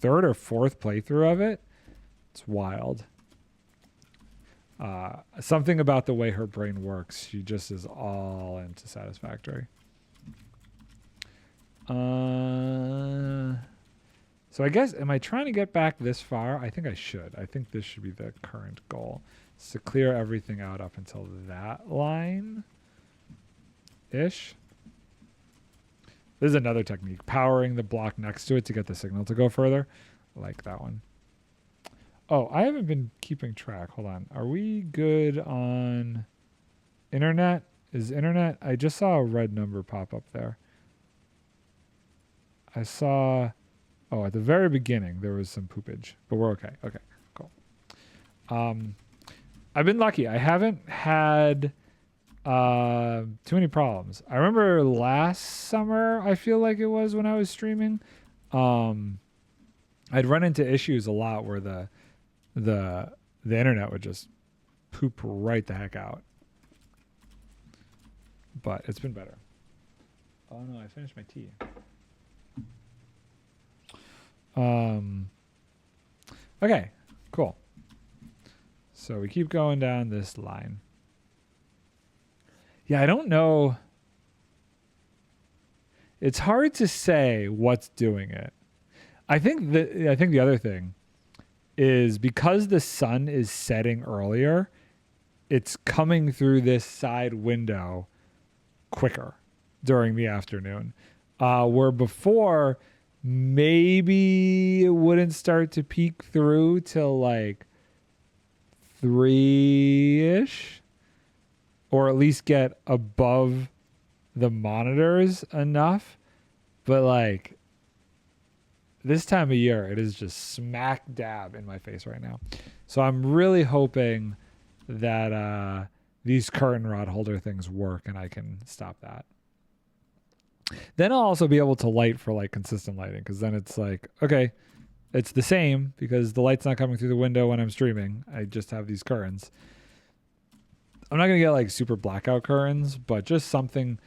[SPEAKER 1] 3rd or 4th playthrough of it. It's wild. Something about the way her brain works. She just is all into Satisfactory. So I guess, am I trying to get back this far? I think I should. I think this should be the current goal. Is to clear everything out up until that line-ish. This is another technique. Powering the block next to it to get the signal to go further. I like that one. Oh, I haven't been keeping track. Hold on. Are we good on internet? Is internet? I just saw a red number pop up there. I saw... Oh, at the very beginning, there was some poopage. But we're okay. Okay, cool. I've been lucky. I haven't had too many problems. I remember last summer, I feel like it was when I was streaming. I'd run into issues a lot where the internet would just poop right the heck out. But it's been better. Oh no, I finished my tea. Okay, cool. So we keep going down this line. Yeah, I don't know. It's hard to say what's doing it. I think the other thing is because the sun is setting earlier, it's coming through this side window quicker during the afternoon. Where before, maybe it wouldn't start to peek through till like 3-ish, or at least get above the monitors enough. But like this time of year, it is just smack dab in my face right now. So I'm really hoping that these curtain rod holder things work and I can stop that. Then I'll also be able to light for like consistent lighting, because then it's like, okay, it's the same because the light's not coming through the window when I'm streaming. I just have these curtains. I'm not going to get like super blackout curtains, but just something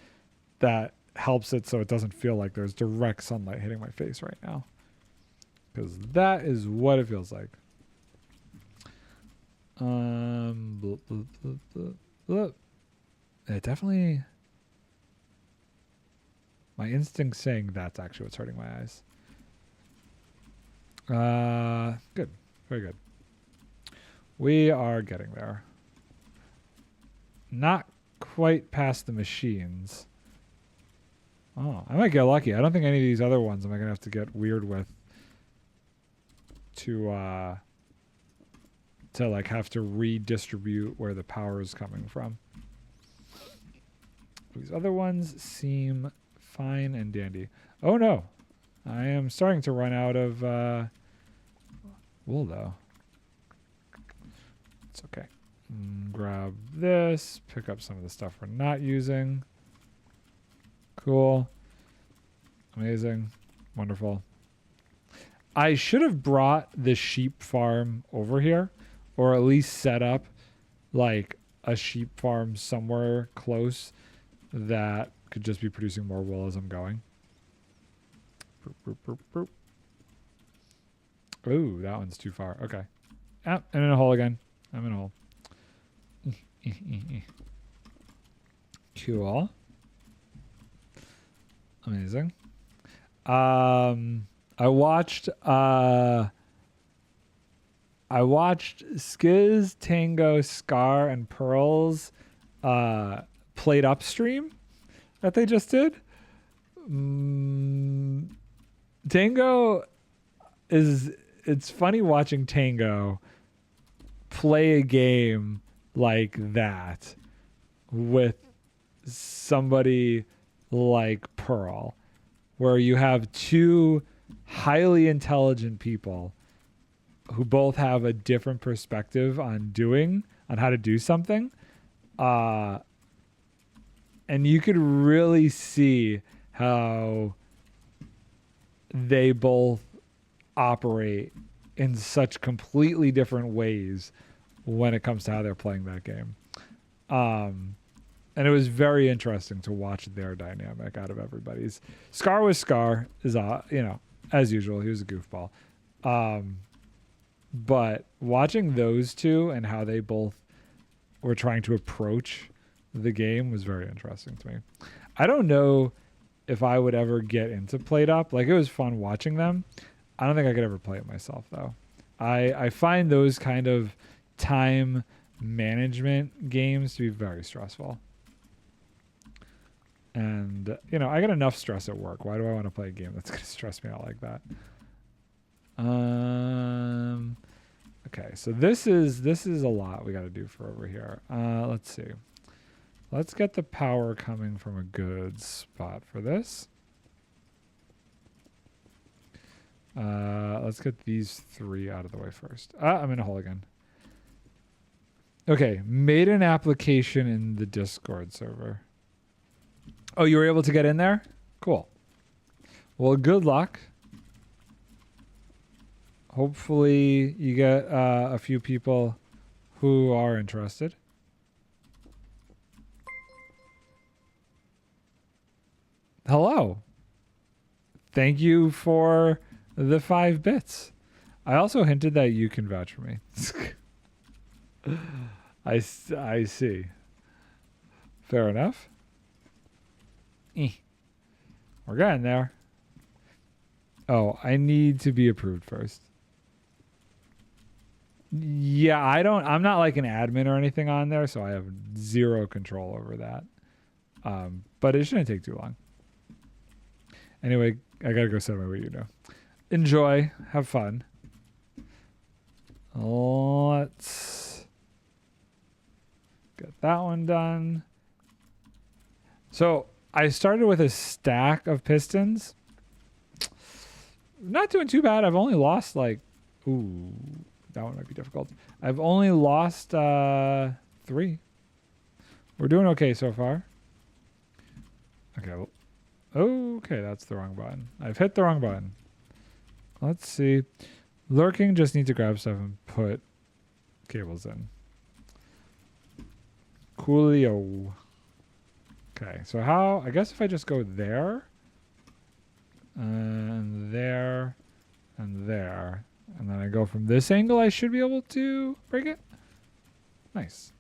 [SPEAKER 1] that helps it so it doesn't feel like there's direct sunlight hitting my face right now. Because that is what it feels like. It definitely... My instinct's saying that's actually what's hurting my eyes. Good. Very good. We are getting there. Not quite past the machines. Oh, I might get lucky. I don't think any of these other ones am I going to have to get weird with to like have to redistribute where the power is coming from. These other ones seem fine and dandy. Oh no, I am starting to run out of wool though. It's okay. Grab this, pick up some of the stuff we're not using. Cool. Amazing. Wonderful. I should have brought the sheep farm over here, or at least set up like a sheep farm somewhere close that could just be producing more wool as I'm going. Boop, boop, boop, boop. Ooh, that one's too far. Okay. Ah, I'm in a hole again. I'm in a hole. Cool. Amazing. I watched Skiz, Tango, Scar, and Pearl's played up stream that they just did. Tango it's funny watching Tango play a game like that with somebody like Pearl, where you have two highly intelligent people who both have a different perspective on how to do something. And you could really see how they both operate in such completely different ways when it comes to how they're playing that game. And it was very interesting to watch their dynamic out of everybody's. Scar was Scar, as usual, he was a goofball. But watching those two and how they both were trying to approach the game was very interesting to me. I don't know if I would ever get into Played Up. Like, it was fun watching them. I don't think I could ever play it myself, though. I find those kind of time management games to be very stressful. And, I get enough stress at work. Why do I want to play a game that's going to stress me out like that? Okay, so this is a lot we got to do for over here. Let's see. Let's get the power coming from a good spot for this. Let's get these three out of the way first. I'm in a hole again. Okay, made an application in the Discord server. Oh, you were able to get in there? Cool. Well, good luck. Hopefully you get a few people who are interested. Hello. Thank you for the 5 bits. I also hinted that you can vouch for me. I see. Fair enough. We're getting there. Oh, I need to be approved first. Yeah, I'm not like an admin or anything on there, so I have zero control over that. But it shouldn't take too long. Anyway, I gotta go set my way, Enjoy. Have fun. Let's get that one done. So I started with a stack of pistons. Not doing too bad. I've only lost that one might be difficult. I've only lost 3. We're doing okay so far. Okay. Okay, that's the wrong button. I've hit the wrong button. Let's see. Lurking, just need to grab stuff and put cables in. Coolio. Okay, so I guess if I just go there, and there, and there, and then I go from this angle, I should be able to break it. Nice.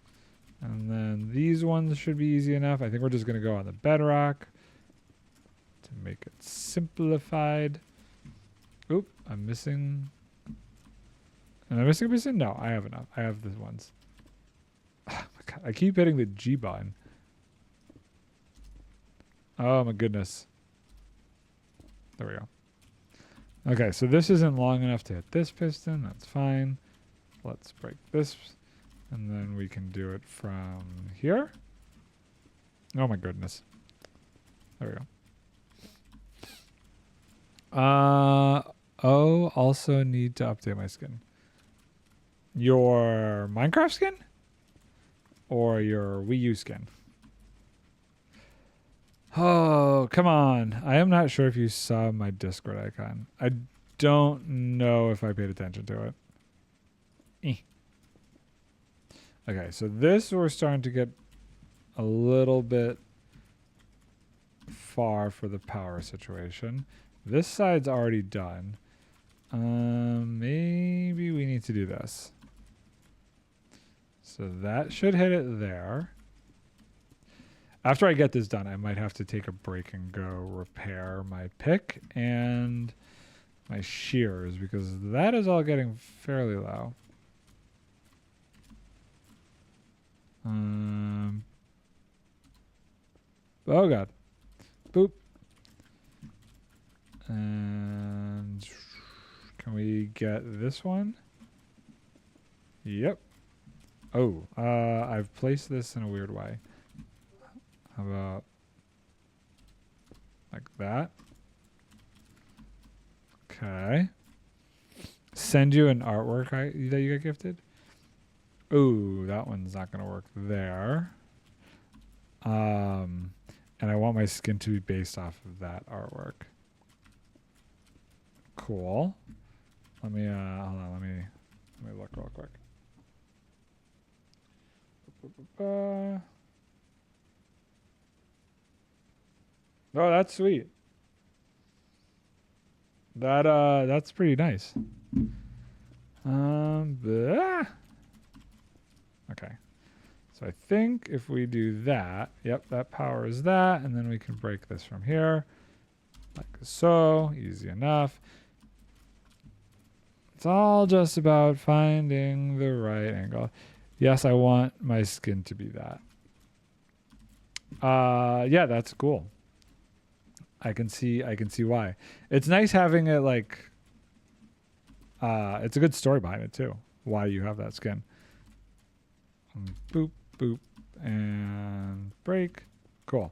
[SPEAKER 1] And then these ones should be easy enough. I think we're just going to go on the bedrock to make it simplified. Oop, I'm missing. Am I missing a piston? No, I have enough. I have the ones. Oh my God, I keep hitting the G button. Oh my goodness. There we go. Okay, so this isn't long enough to hit this piston. That's fine. Let's break this. And then we can do it from here. Oh my goodness. There we go. Oh, also need to update my skin. Your Minecraft skin? Or your Wii U skin? Oh, come on. I am not sure if you saw my Discord icon. I don't know if I paid attention to it. Okay, so this we're starting to get a little bit far for the power situation. This side's already done. Maybe we need to do this. So that should hit it there. After I get this done, I might have to take a break and go repair my pick and my shears because that is all getting fairly low. Oh god. Boop. And can we get this one? Yep. Oh, I've placed this in a weird way. How about like that? Okay. Send you an artwork that you got gifted. Ooh, that one's not gonna work there. And I want my skin to be based off of that artwork. Cool. Let me hold on, let me look real quick. Oh, that's sweet. That's pretty nice. Okay. So I think if we do that, yep, that powers that, and then we can break this from here. Like so, easy enough. It's all just about finding the right angle. Yes, I want my skin to be that. Yeah, that's cool. I can see why. It's nice having it like it's a good story behind it too. Why you have that skin. Boop, boop, and break. Cool.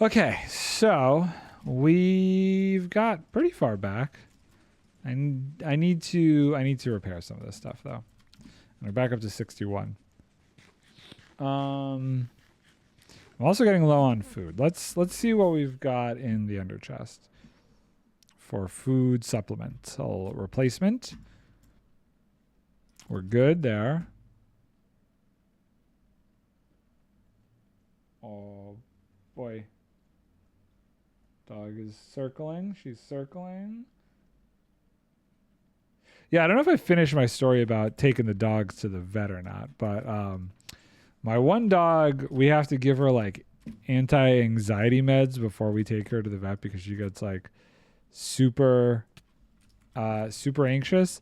[SPEAKER 1] Okay, so we've got pretty far back. And I need to repair some of this stuff though. And we're back up to 61. I'm also getting low on food. Let's see what we've got in the under chest for food supplemental replacement. We're good there. Oh boy. Dog is circling. She's circling. Yeah, I don't know if I finished my story about taking the dogs to the vet or not, but my one dog, we have to give her like anti-anxiety meds before we take her to the vet because she gets like super anxious.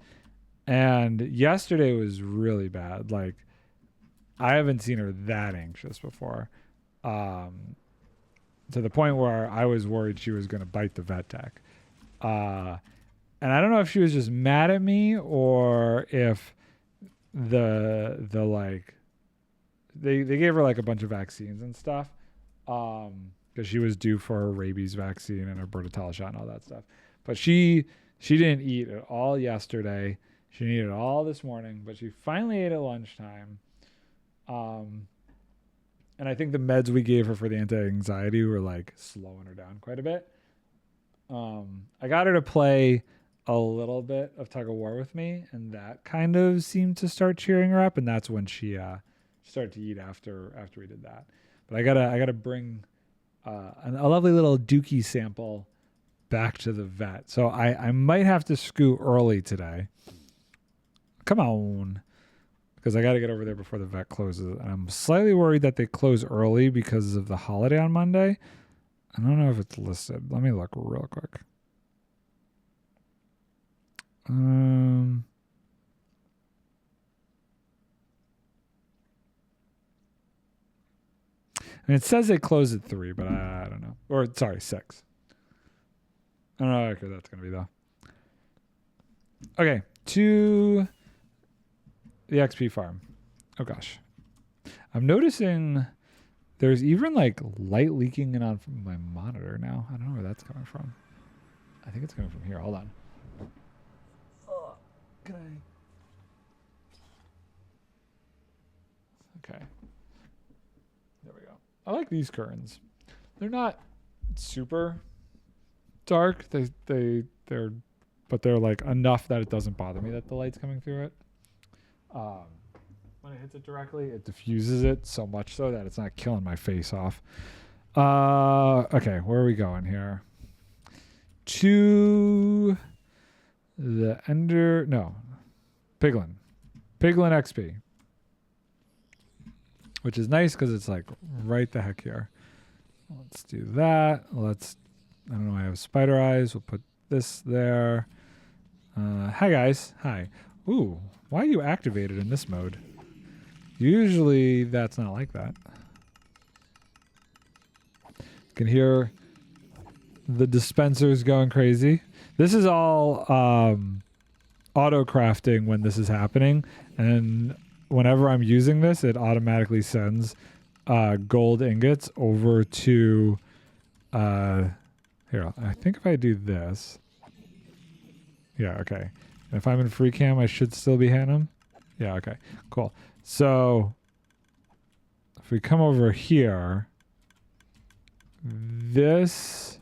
[SPEAKER 1] And yesterday was really bad. Like I haven't seen her that anxious before. To the point where I was worried she was going to bite the vet tech. And I don't know if she was just mad at me or if the like they gave her like a bunch of vaccines and stuff because she was due for her rabies vaccine and her Bordetella shot and all that stuff. But she didn't eat at all yesterday. She didn't eat it all this morning, but she finally ate at lunchtime. And I think the meds we gave her for the anti-anxiety were like slowing her down quite a bit. I got her to play a little bit of tug of war with me, and that kind of seemed to start cheering her up, and that's when she started to eat after we did that. But I gotta bring a lovely little dookie sample back to the vet. So I might have to scoot early today. Come on. Because I got to get over there before the vet closes. And I'm slightly worried that they close early because of the holiday on Monday. I don't know if it's listed. Let me look real quick. I mean, it says they close at 3, but I don't know. Or, sorry, 6. I don't know how accurate that's going to be, though. Okay, to the XP farm. Oh, gosh. I'm noticing There's even like light leaking in on my monitor now. I don't know where that's coming from. I think it's coming from here. Hold on. Can I? Okay. There we go. I like these curtains. They're not super dark. But they're like enough that it doesn't bother me that the light's coming through it. When it hits it directly, it diffuses it so much so that it's not killing my face off. Okay, where are we going here? To the Ender... No. Piglin. Piglin XP. Which is nice because it's like right the heck here. Let's do that. I don't know, I have spider eyes. We'll put this there. Hi guys. Hi. Ooh, why are you activated in this mode? Usually that's not like that. You can hear the dispensers going crazy. This is all auto crafting when this is happening, and whenever I'm using this, it automatically sends gold ingots over to here. I think if I do this, yeah, okay. And if I'm in free cam, I should still be hitting them. Yeah, okay, cool. So if we come over here, this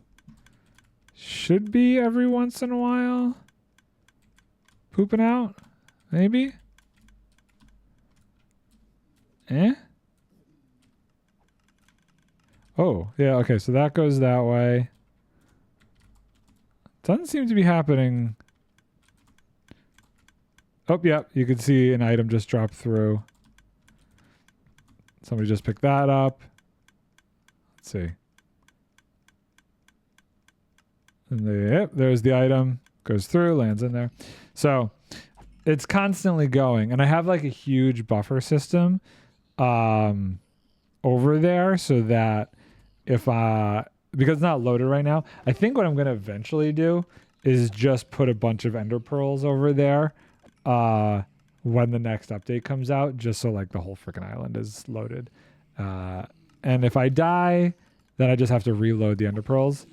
[SPEAKER 1] should be every once in a while pooping out, maybe. Oh, yeah, okay, so that goes that way. Doesn't seem to be happening. Oh, yeah, you can see an item just dropped through. Somebody just picked that up. Let's see. And yep, there's the item. Goes through, lands in there. So it's constantly going. And I have like a huge buffer system over there so that if because it's not loaded right now, I think what I'm going to eventually do is just put a bunch of ender pearls over there when the next update comes out, just so like the whole freaking island is loaded. And if I die, then I just have to reload the ender pearls.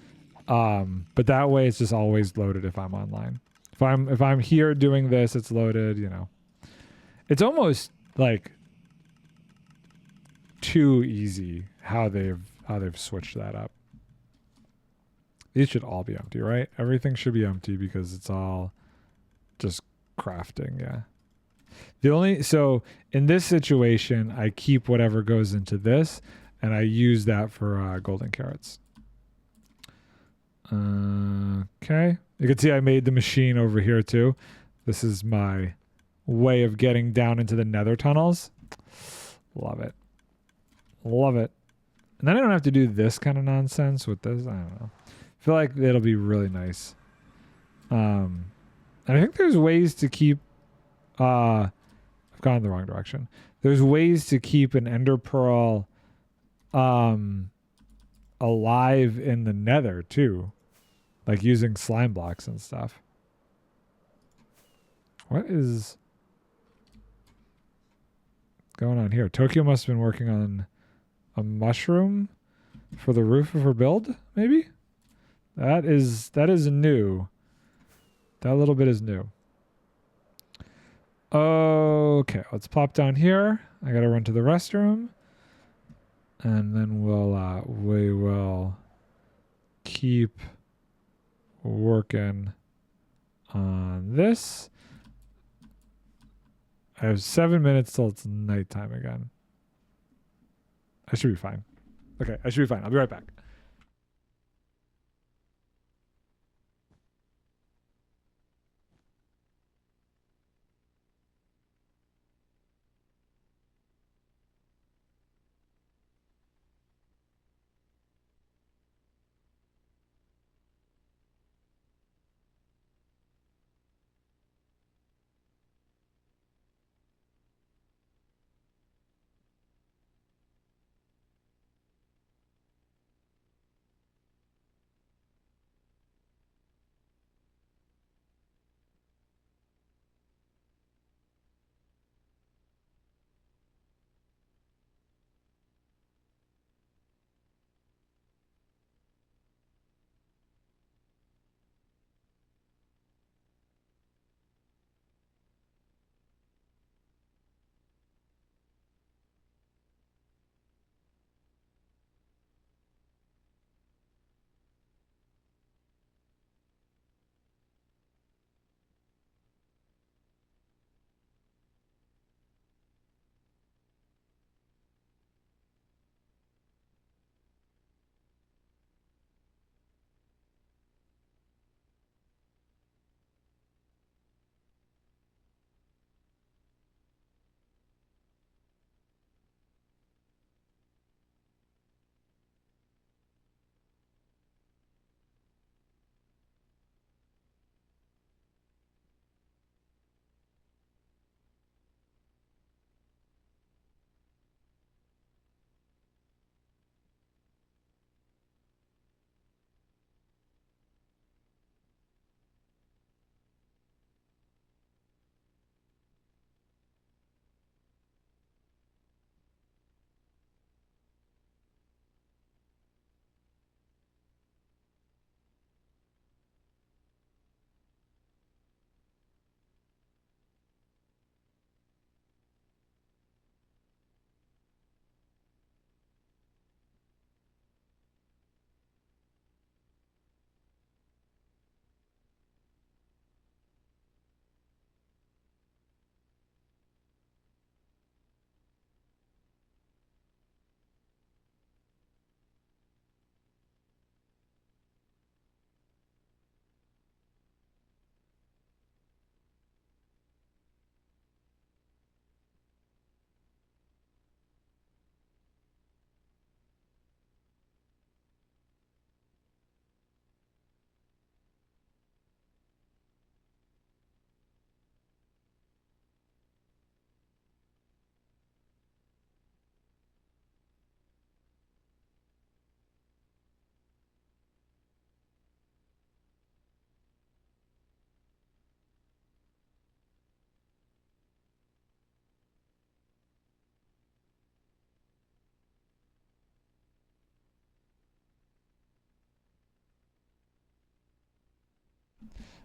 [SPEAKER 1] But that way it's just always loaded if I'm online. If I'm here doing this, it's loaded, you know. It's almost like too easy how they've switched that up. These should all be empty, right? Everything should be empty because it's all just crafting, yeah. So in this situation, I keep whatever goes into this and I use that for golden carrots. Okay. You can see I made the machine over here too. This is my way of getting down into the nether tunnels. Love it. Love it. And then I don't have to do this kind of nonsense with this. I don't know. I feel like it'll be really nice. And I think there's ways to keep... I've gone the wrong direction. There's ways to keep an ender pearl alive in the nether too. Like using slime blocks and stuff. What is going on here? Tokyo must have been working on a mushroom for the roof of her build, maybe? That is new. That little bit is new. Okay, let's pop down here. I gotta run to the restroom. And then we will keep working on this. I have 7 minutes till it's nighttime again. I should be fine. Okay, I should be fine. I'll be right back.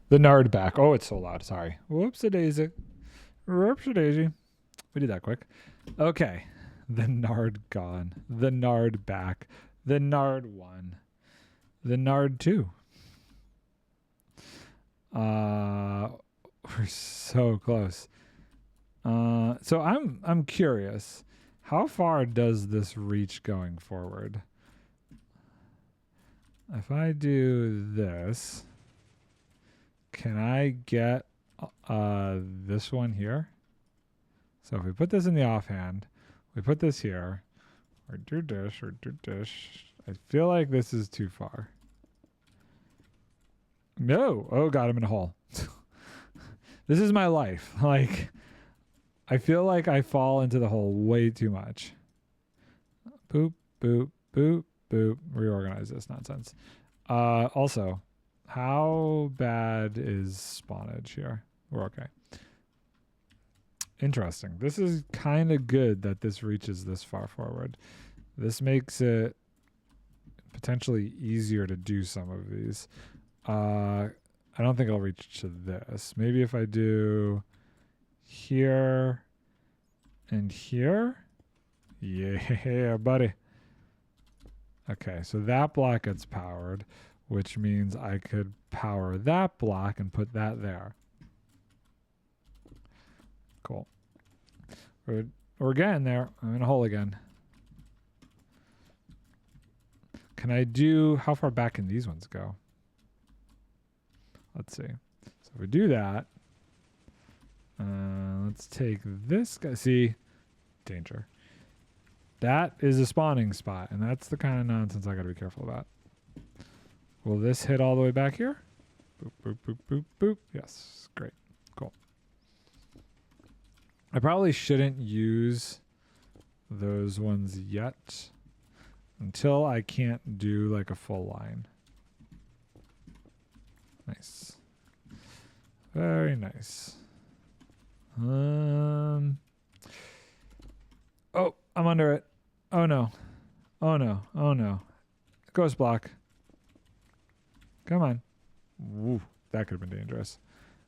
[SPEAKER 1] The Nard back. Oh, it's so loud. Sorry. Whoops-a-daisy. Whoops-a-daisy. We did that quick. Okay. The Nard gone. The Nard back. The Nard 1. The Nard 2. We're so close. So I'm curious. How far does this reach going forward? If I do this, can I get this one here? So if we put this in the offhand, we put this here, or do this, or do this. I feel like this is too far. No. Oh God, I'm in a hole. This is my life. Like, I feel like I fall into the hole way too much. Boop, boop, boop, boop. Reorganize this nonsense. Also, how bad is spawnage here? We're okay. Interesting. This is kind of good that this reaches this far forward. This makes it potentially easier to do some of these. I don't think I'll reach to this. Maybe if I do here and here. Yeah, buddy. Okay, so that block gets powered, which means I could power that block and put that there. Cool. We're getting there. I'm in a hole again. Can I do... How far back can these ones go? Let's see. So if we do that, let's take this guy. See? Danger. That is a spawning spot, and that's the kind of nonsense I got to be careful about. Will this hit all the way back here? Boop, boop, boop, boop, boop. Yes. Great. Cool. I probably shouldn't use those ones yet until I can't do like a full line. Nice. Very nice. Oh, I'm under it. Oh no. Oh no. Oh no. Ghost block. Come on. Woo, that could have been dangerous.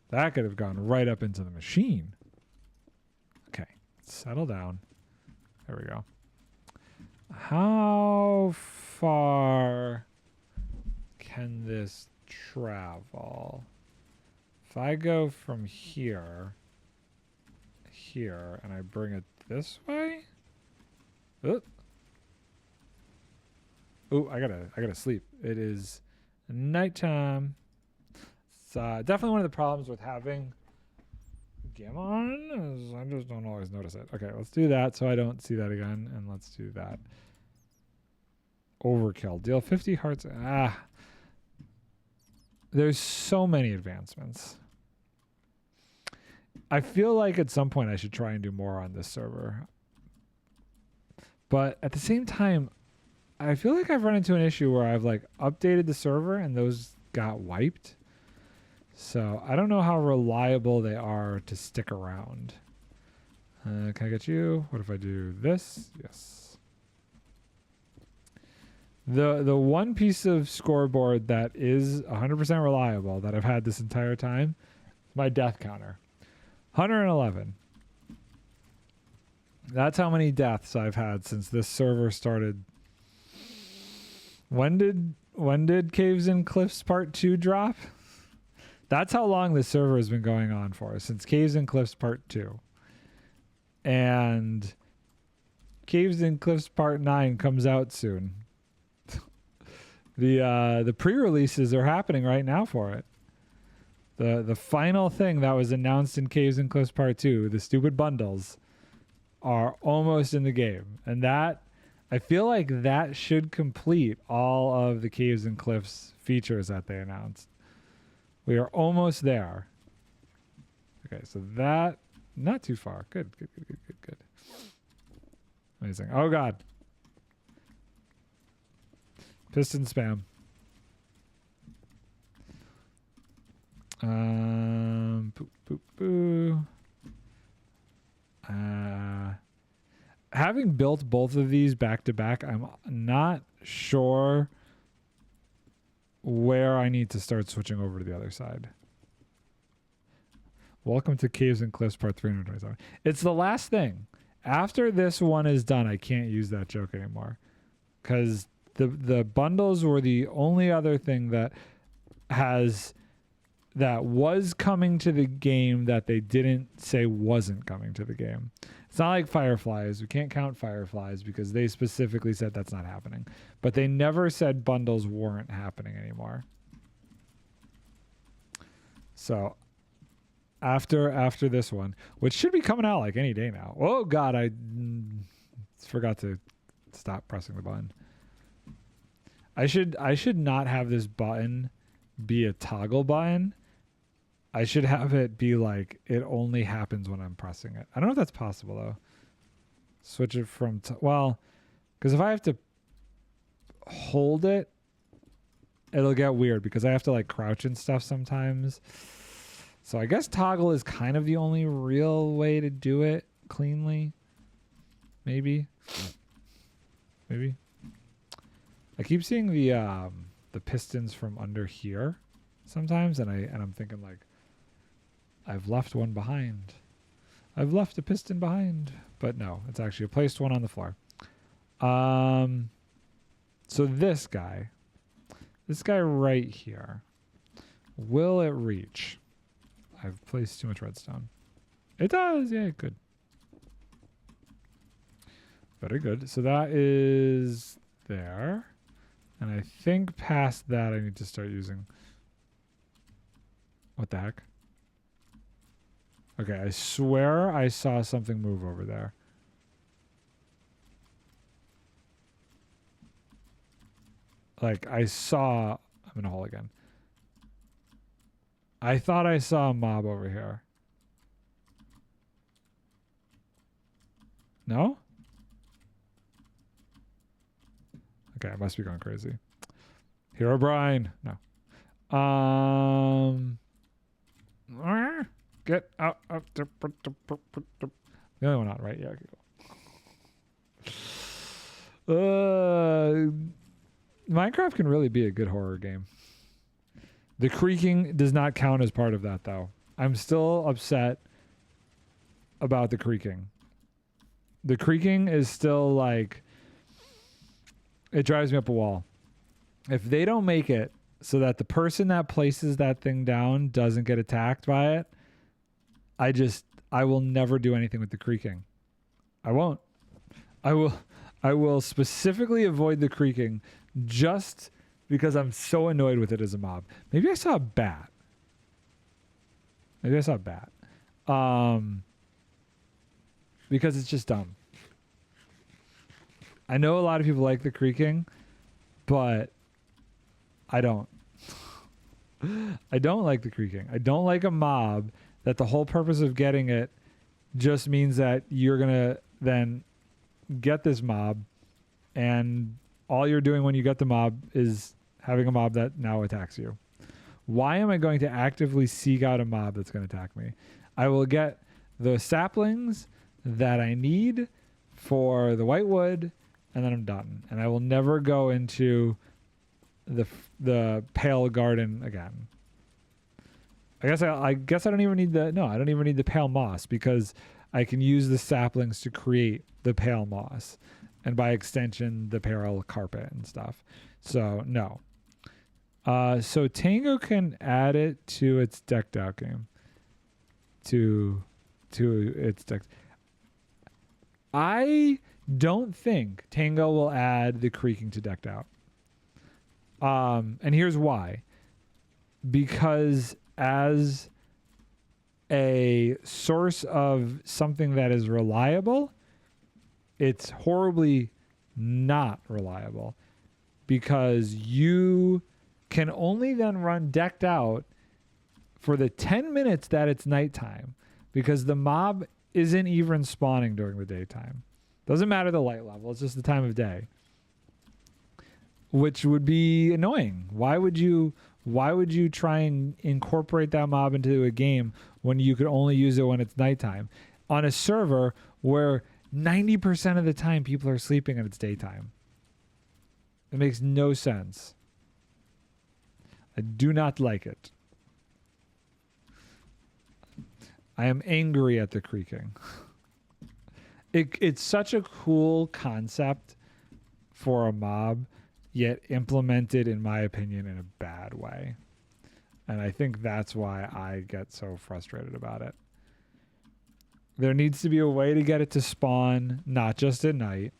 [SPEAKER 1] That could have gone right up into the machine. Okay. Settle down. There we go. How far can this travel? If I go from here, and I bring it this way? Ooh, I gotta sleep. It is nighttime. It's definitely one of the problems with having gamma on is I just don't always notice it. Okay, let's do that so I don't see that again, and let's do that. Overkill. Deal 50 hearts. There's so many advancements. I feel like at some point I should try and do more on this server. But at the same time, I feel like I've run into an issue where I've like updated the server and those got wiped. So I don't know how reliable they are to stick around. Can I get you? What if I do this? Yes. The one piece of scoreboard that is 100% reliable that I've had this entire time, my death counter. 111. That's how many deaths I've had since this server started. When did Caves and Cliffs Part 2 drop? That's how long this server has been going on for, since Caves and Cliffs Part 2. And Caves and Cliffs Part 9 comes out soon. The pre-releases are happening right now for it. The final thing that was announced in Caves and Cliffs Part 2, the stupid bundles, are almost in the game. And that, I feel like that should complete all of the Caves and Cliffs features that they announced. We are almost there. Okay, so that, not too far. Good. Amazing. Oh, God. Piston spam. Boo, boo, boo. Having built both of these back to back, I'm not sure where I need to start switching over to the other side. Welcome to Caves and Cliffs Part 327. It's the last thing. After this one is done, I can't use that joke anymore. Because the bundles were the only other thing that was coming to the game that they didn't say wasn't coming to the game. It's not like fireflies. We can't count fireflies because they specifically said that's not happening. But they never said bundles weren't happening anymore. So after this one, which should be coming out like any day now. Oh God, I forgot to stop pressing the button. I should not have this button be a toggle button. I should have it be like it only happens when I'm pressing it. I don't know if that's possible though. Switch it from well, because if I have to hold it, it'll get weird because I have to like crouch and stuff sometimes. So I guess toggle is kind of the only real way to do it cleanly. Maybe. Maybe. I keep seeing the pistons from under here sometimes, and I'm thinking like I've left one behind. I've left a piston behind. But no, it's actually placed one on the floor. So this guy right here, will it reach? I've placed too much redstone. It does, yeah, good. Very good. So that is there. And I think past that I need to start using... What the heck? Okay, I swear I saw something move over there. Like, I saw... I'm in a hole again. I thought I saw a mob over here. No? Okay, I must be going crazy. Hero Brian. No. Get out. The other one not right. Yeah, okay, cool. Minecraft can really be a good horror game. The creaking does not count as part of that, though. I'm still upset about the creaking. The creaking is still like... It drives me up a wall. If they don't make it so that the person that places that thing down doesn't get attacked by it, I will never do anything with the creaking. I won't. I will specifically avoid the creaking just because I'm so annoyed with it as a mob. Maybe I saw a bat. Because it's just dumb. I know a lot of people like the creaking, but I don't. I don't like the creaking. I don't like a mob that the whole purpose of getting it just means that you're going to then get this mob, and all you're doing when you get the mob is having a mob that now attacks you. Why am I going to actively seek out a mob that's going to attack me? I will get the saplings that I need for the white wood, and then I'm done. And I will never go into the pale garden again. I guess I don't even need I don't even need the pale moss, because I can use the saplings to create the pale moss, and by extension the pale carpet and stuff. So no. So Tango can add it to its decked out game. To its decked. I don't think Tango will add the creaking to decked out. And here's why. Because as a source of something that is reliable, it's horribly not reliable, because you can only then run decked out for the 10 minutes that it's nighttime, because the mob isn't even spawning during the daytime. Doesn't matter the light level, it's just the time of day, which would be annoying. Why would you try and incorporate that mob into a game when you could only use it when it's nighttime on a server where 90% of the time people are sleeping and it's daytime? It makes no sense. I do not like it. I am angry at the creaking. It's such a cool concept for a mob, yet implemented, in my opinion, in a bad way. And I think that's why I get so frustrated about it. There needs to be a way to get it to spawn not just at night,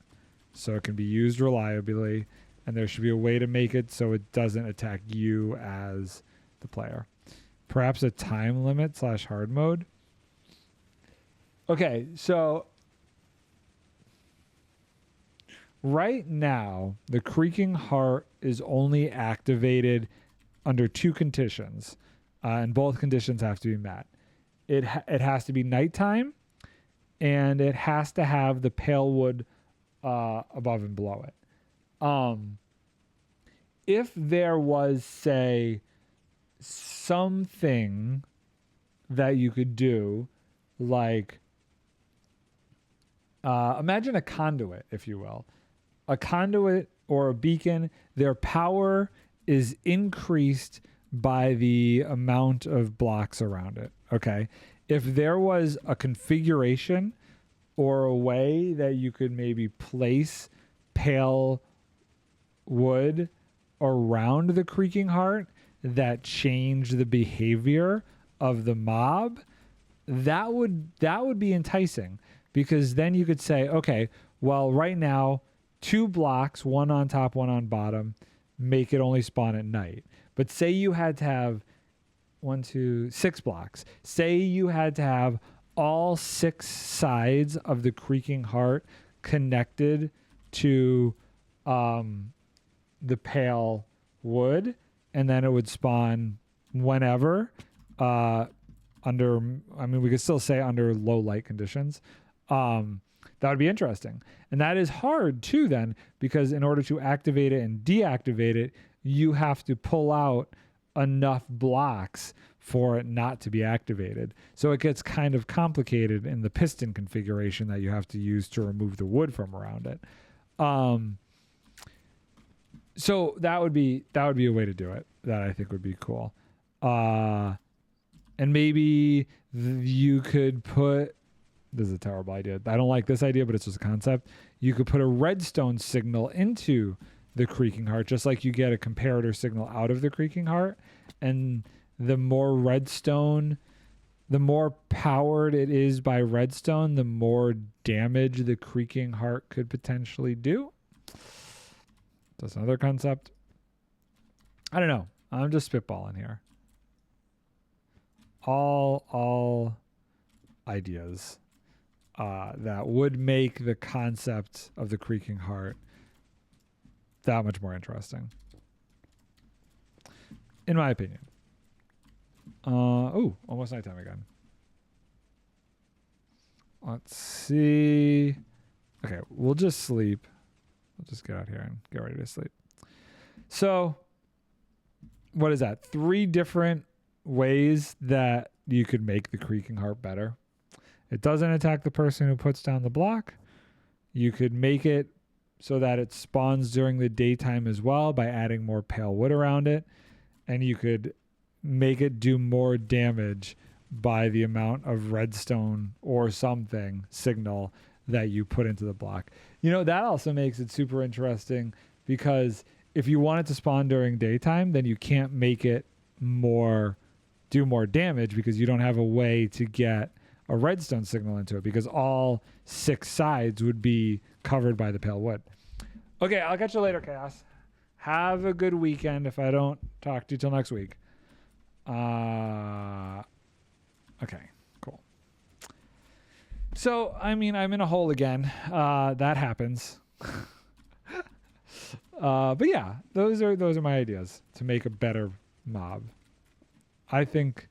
[SPEAKER 1] so it can be used reliably, and there should be a way to make it so it doesn't attack you as the player. Perhaps a time limit / hard mode. Okay, so right now, the creaking heart is only activated under 2 conditions, and both conditions have to be met. It has to be nighttime, and it has to have the pale wood above and below it. If there was, say, something that you could do, like imagine a conduit, if you will. A conduit or a beacon, their power is increased by the amount of blocks around it. Okay. If there was a configuration or a way that you could maybe place pale wood around the creaking heart that changed the behavior of the mob, that would be enticing, because then you could say, okay, well, right now 2 blocks, one on top, one on bottom, make it only spawn at night. But say you had to have 6 blocks. Say you had to have all 6 sides of the creaking heart connected to the pale wood, and then it would spawn whenever we could still say under low light conditions. That would be interesting. And that is hard too then, because in order to activate it and deactivate it, you have to pull out enough blocks for it not to be activated. So it gets kind of complicated in the piston configuration that you have to use to remove the wood from around it. So that would be a way to do it that I think would be cool. And maybe you could put, this is a terrible idea. I don't like this idea, but it's just a concept. You could put a redstone signal into the creaking heart, just like you get a comparator signal out of the creaking heart. And the more redstone, the more powered it is by redstone, the more damage the creaking heart could potentially do. That's another concept. I don't know. I'm just spitballing here. All ideas that would make the concept of the creaking heart that much more interesting, in my opinion. Almost nighttime again. Let's see. Okay, we'll just sleep. We'll just get out here and get ready to sleep. So, what is that? 3 different ways that you could make the creaking heart better. It doesn't attack the person who puts down the block. You could make it so that it spawns during the daytime as well by adding more pale wood around it. And you could make it do more damage by the amount of redstone or something signal that you put into the block. That also makes it super interesting, because if you want it to spawn during daytime, then you can't make it do more damage, because you don't have a way to get a redstone signal into it, because all 6 sides would be covered by the pale wood. Okay, I'll catch you later, Chaos. Have a good weekend if I don't talk to you till next week. Okay, cool. So, I'm in a hole again. That happens. But yeah, those are my ideas to make a better mob. I think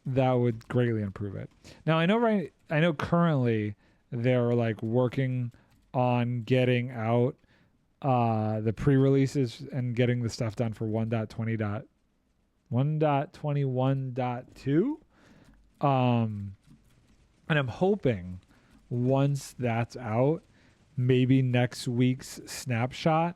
[SPEAKER 1] that would greatly improve it. Now, I know currently they're like working on getting out the pre-releases and getting the stuff done for 1.21.2. And I'm hoping once that's out, maybe next week's snapshot,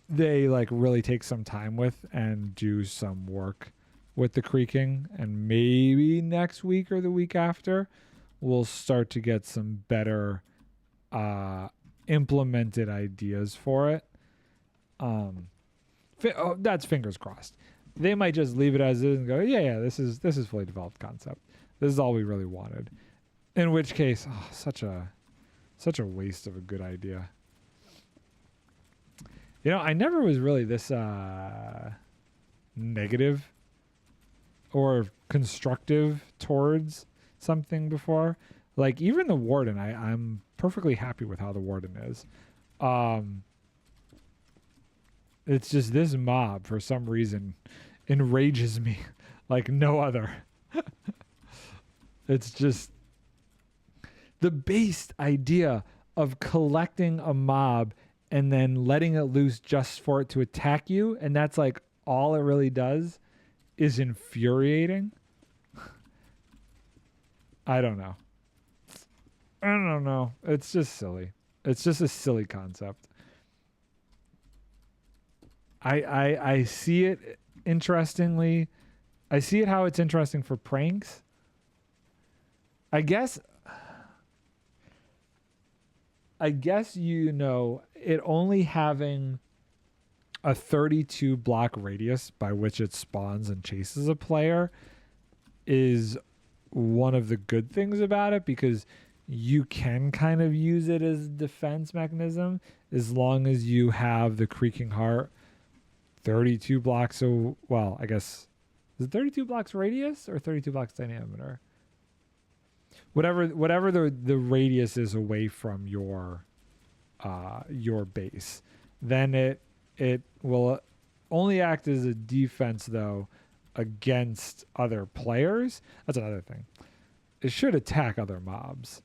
[SPEAKER 1] they like really take some time with and do some work with the creaking, and maybe next week or the week after we'll start to get some better implemented ideas for it. That's fingers crossed. They might just leave it as is and go, yeah, this is fully developed concept. This is all we really wanted. In which case, such a waste of a good idea. You know, I never was really this negative or constructive towards something before. Like even the warden, I'm perfectly happy with how the warden is. It's just this mob for some reason enrages me like no other. It's just the base idea of collecting a mob and then letting it loose just for it to attack you, and that's like all it really does, is infuriating. I don't know. It's just silly. It's just a silly concept. I see it interestingly. I see it how it's interesting for pranks. I guess it only having a 32 block radius by which it spawns and chases a player is one of the good things about it, because you can kind of use it as a defense mechanism as long as you have the creaking heart 32 blocks. So, well, I guess, is it 32 blocks radius or 32 blocks diameter? Whatever the radius is away from your base, then it will only act as a defense though against other players. That's another thing. It should attack other mobs.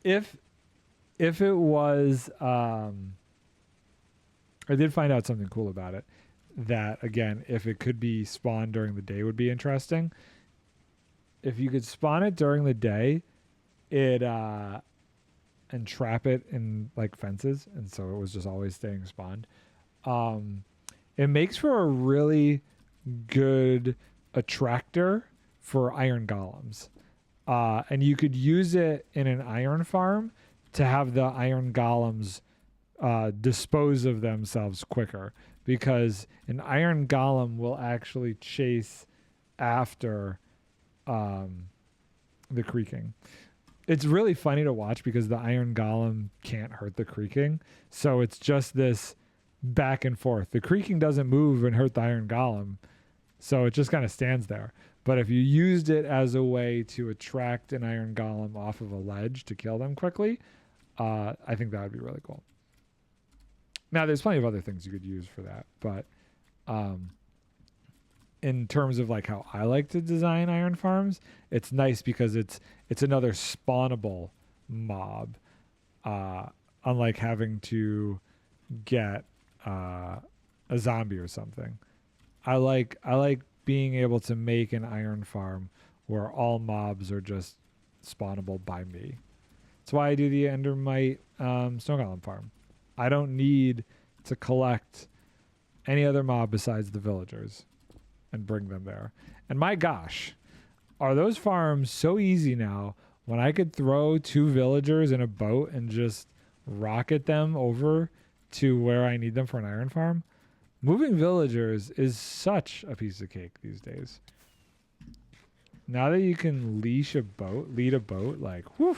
[SPEAKER 1] If it was, I did find out something cool about it. That again, if it could be spawned during the day, would be interesting. If you could spawn it during the day, it and trap it in like fences, and so it was just always staying spawned. It makes for a really good attractor for iron golems, and you could use it in an iron farm to have the iron golems dispose of themselves quicker, because an iron golem will actually chase after the creaking. It's really funny to watch because the iron golem can't hurt the creaking, so it's just this back and forth. The creaking doesn't move and hurt the iron golem, so it just kind of stands there. But if you used it as a way to attract an iron golem off of a ledge to kill them quickly, I think that would be really cool. Now, there's plenty of other things you could use for that, but in terms of like how I like to design iron farms, it's nice because it's another spawnable mob, unlike having to get a zombie or something. I like being able to make an iron farm where all mobs are just spawnable by me. That's why I do the Endermite snow golem farm. I don't need to collect any other mob besides the villagers and bring them there. And my gosh, are those farms so easy now when I could throw 2 villagers in a boat and just rocket them over to where I need them for an iron farm? Moving villagers is such a piece of cake these days. Now that you can lead a boat, like, whew,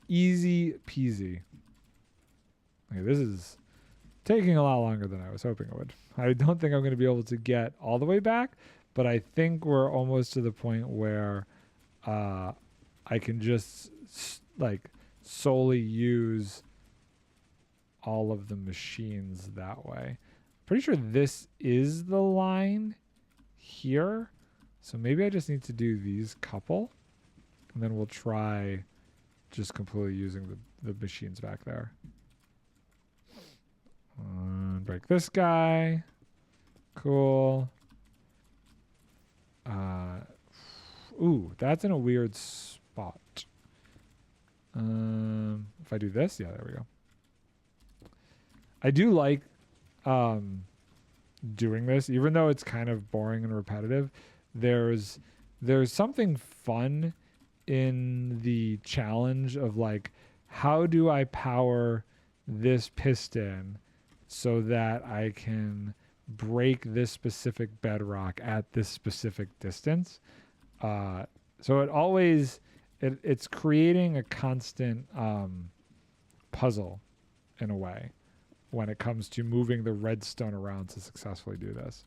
[SPEAKER 1] easy peasy. Okay, this is taking a lot longer than I was hoping it would. I don't think I'm going to be able to get all the way back, but I think we're almost to the point where I can just like solely use all of the machines that way. Pretty sure this is the line here, so maybe I just need to do these couple, and then we'll try just completely using the machines back there. Break this guy. Cool. Ooh, that's in a weird spot. If I do this, yeah, there we go. I do like doing this, even though it's kind of boring and repetitive. There's something fun in the challenge of like, how do I power this piston so that I can break this specific bedrock at this specific distance. So it always it's creating a constant puzzle in a way when it comes to moving the redstone around to successfully do this.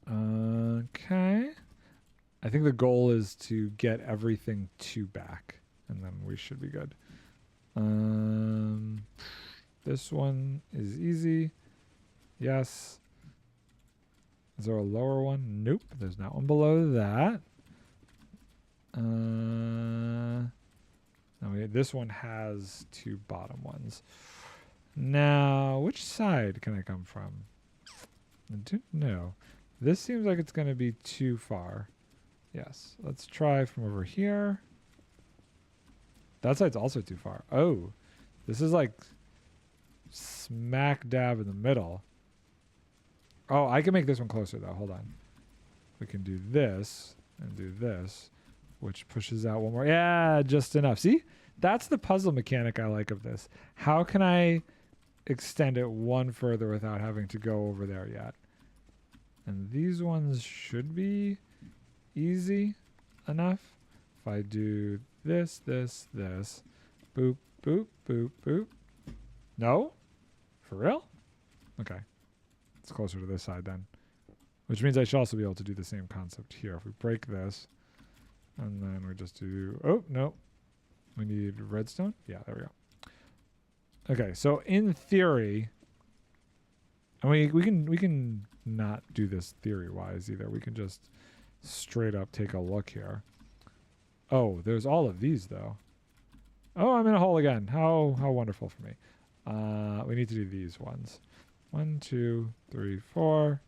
[SPEAKER 1] Okay. I think the goal is to get everything 2 back, and then we should be good. This one is easy. Yes. Is there a lower one? Nope. There's not one below that. This one has 2 bottom ones. Now, which side can I come from? I don't know. This seems like it's going to be too far. Yes. Let's try from over here. That side's also too far. Oh, this is like smack dab in the middle. Oh, I can make this one closer though. Hold on. We can do this and do this, which pushes out one more. Yeah, just enough. See? That's the puzzle mechanic I like of this. How can I extend it one further without having to go over there yet? And these ones should be easy enough. If I do this, this, this, boop, boop, boop, boop. No? For real? Okay. It's closer to this side then. Which means I should also be able to do the same concept here. If we break this, and then we just do... Oh, no. We need redstone? Yeah, there we go. Okay, so in theory... And we can not do this theory-wise either. We can just straight up take a look here. Oh, there's all of these, though. Oh, I'm in a hole again. How wonderful for me. We need to do these ones. 1, 2, 3, 4.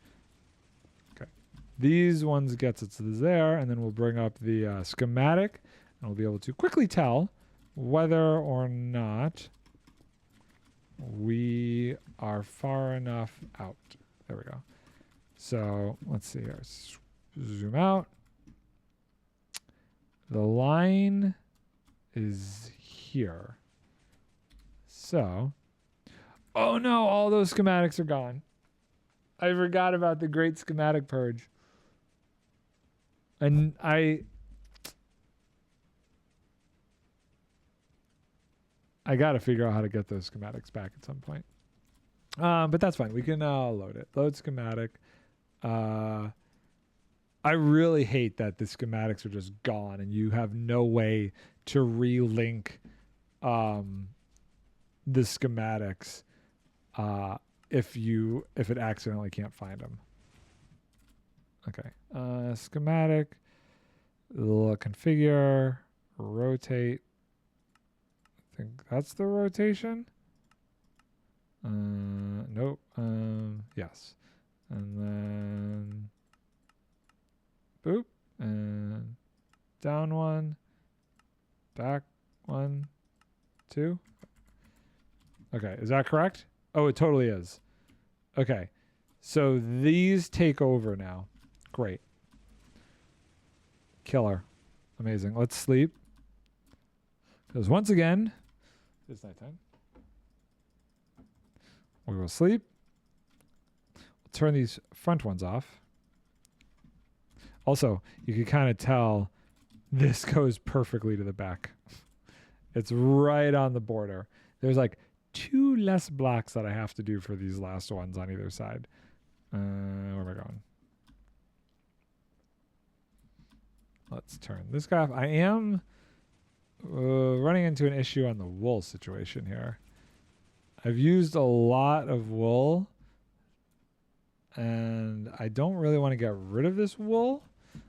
[SPEAKER 1] Okay. These ones gets us to there, and then we'll bring up the schematic, and we'll be able to quickly tell whether or not we are far enough out. There we go. So let's see here. Zoom out. The line is here. So, oh no, all those schematics are gone. I forgot about the great schematic purge. And I got to figure out how to get those schematics back at some point. But that's fine. We can load it. Load schematic. I really hate that the schematics are just gone and you have no way to relink the schematics if it accidentally can't find them. Okay. Schematic. Configure. Rotate. I think that's the rotation. Nope. Yes. And then boop. And down 1. Back 1. 2. Okay. Is that correct? Oh, it totally is. Okay. So these take over now. Great. Killer. Amazing. Let's sleep. Because once again, it's nighttime. We will sleep. We'll turn these front ones off. Also, you can kind of tell this goes perfectly to the back. It's right on the border. There's like 2 less blocks that I have to do for these last ones on either side. Where am I going? Let's turn this guy off. I am running into an issue on the wool situation here. I've used a lot of wool, and I don't really want to get rid of this wool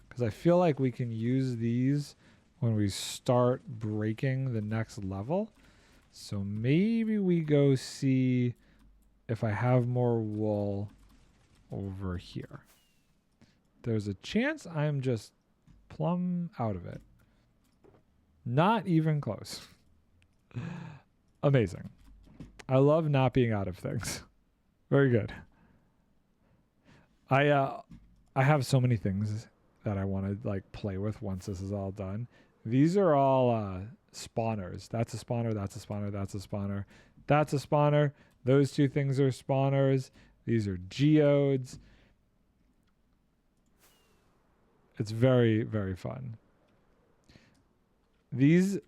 [SPEAKER 1] because I feel like we can use these when we start breaking the next level. So maybe we go see if I have more wool over here. There's a chance I'm just plumb out of it. Not even close. Amazing. I love not being out of things. Very good. I have so many things that I want to like play with once this is all done. These are all spawners. That's a spawner, that's a spawner, that's a spawner, that's a spawner. Those two things are spawners. These are geodes. It's very, very fun. These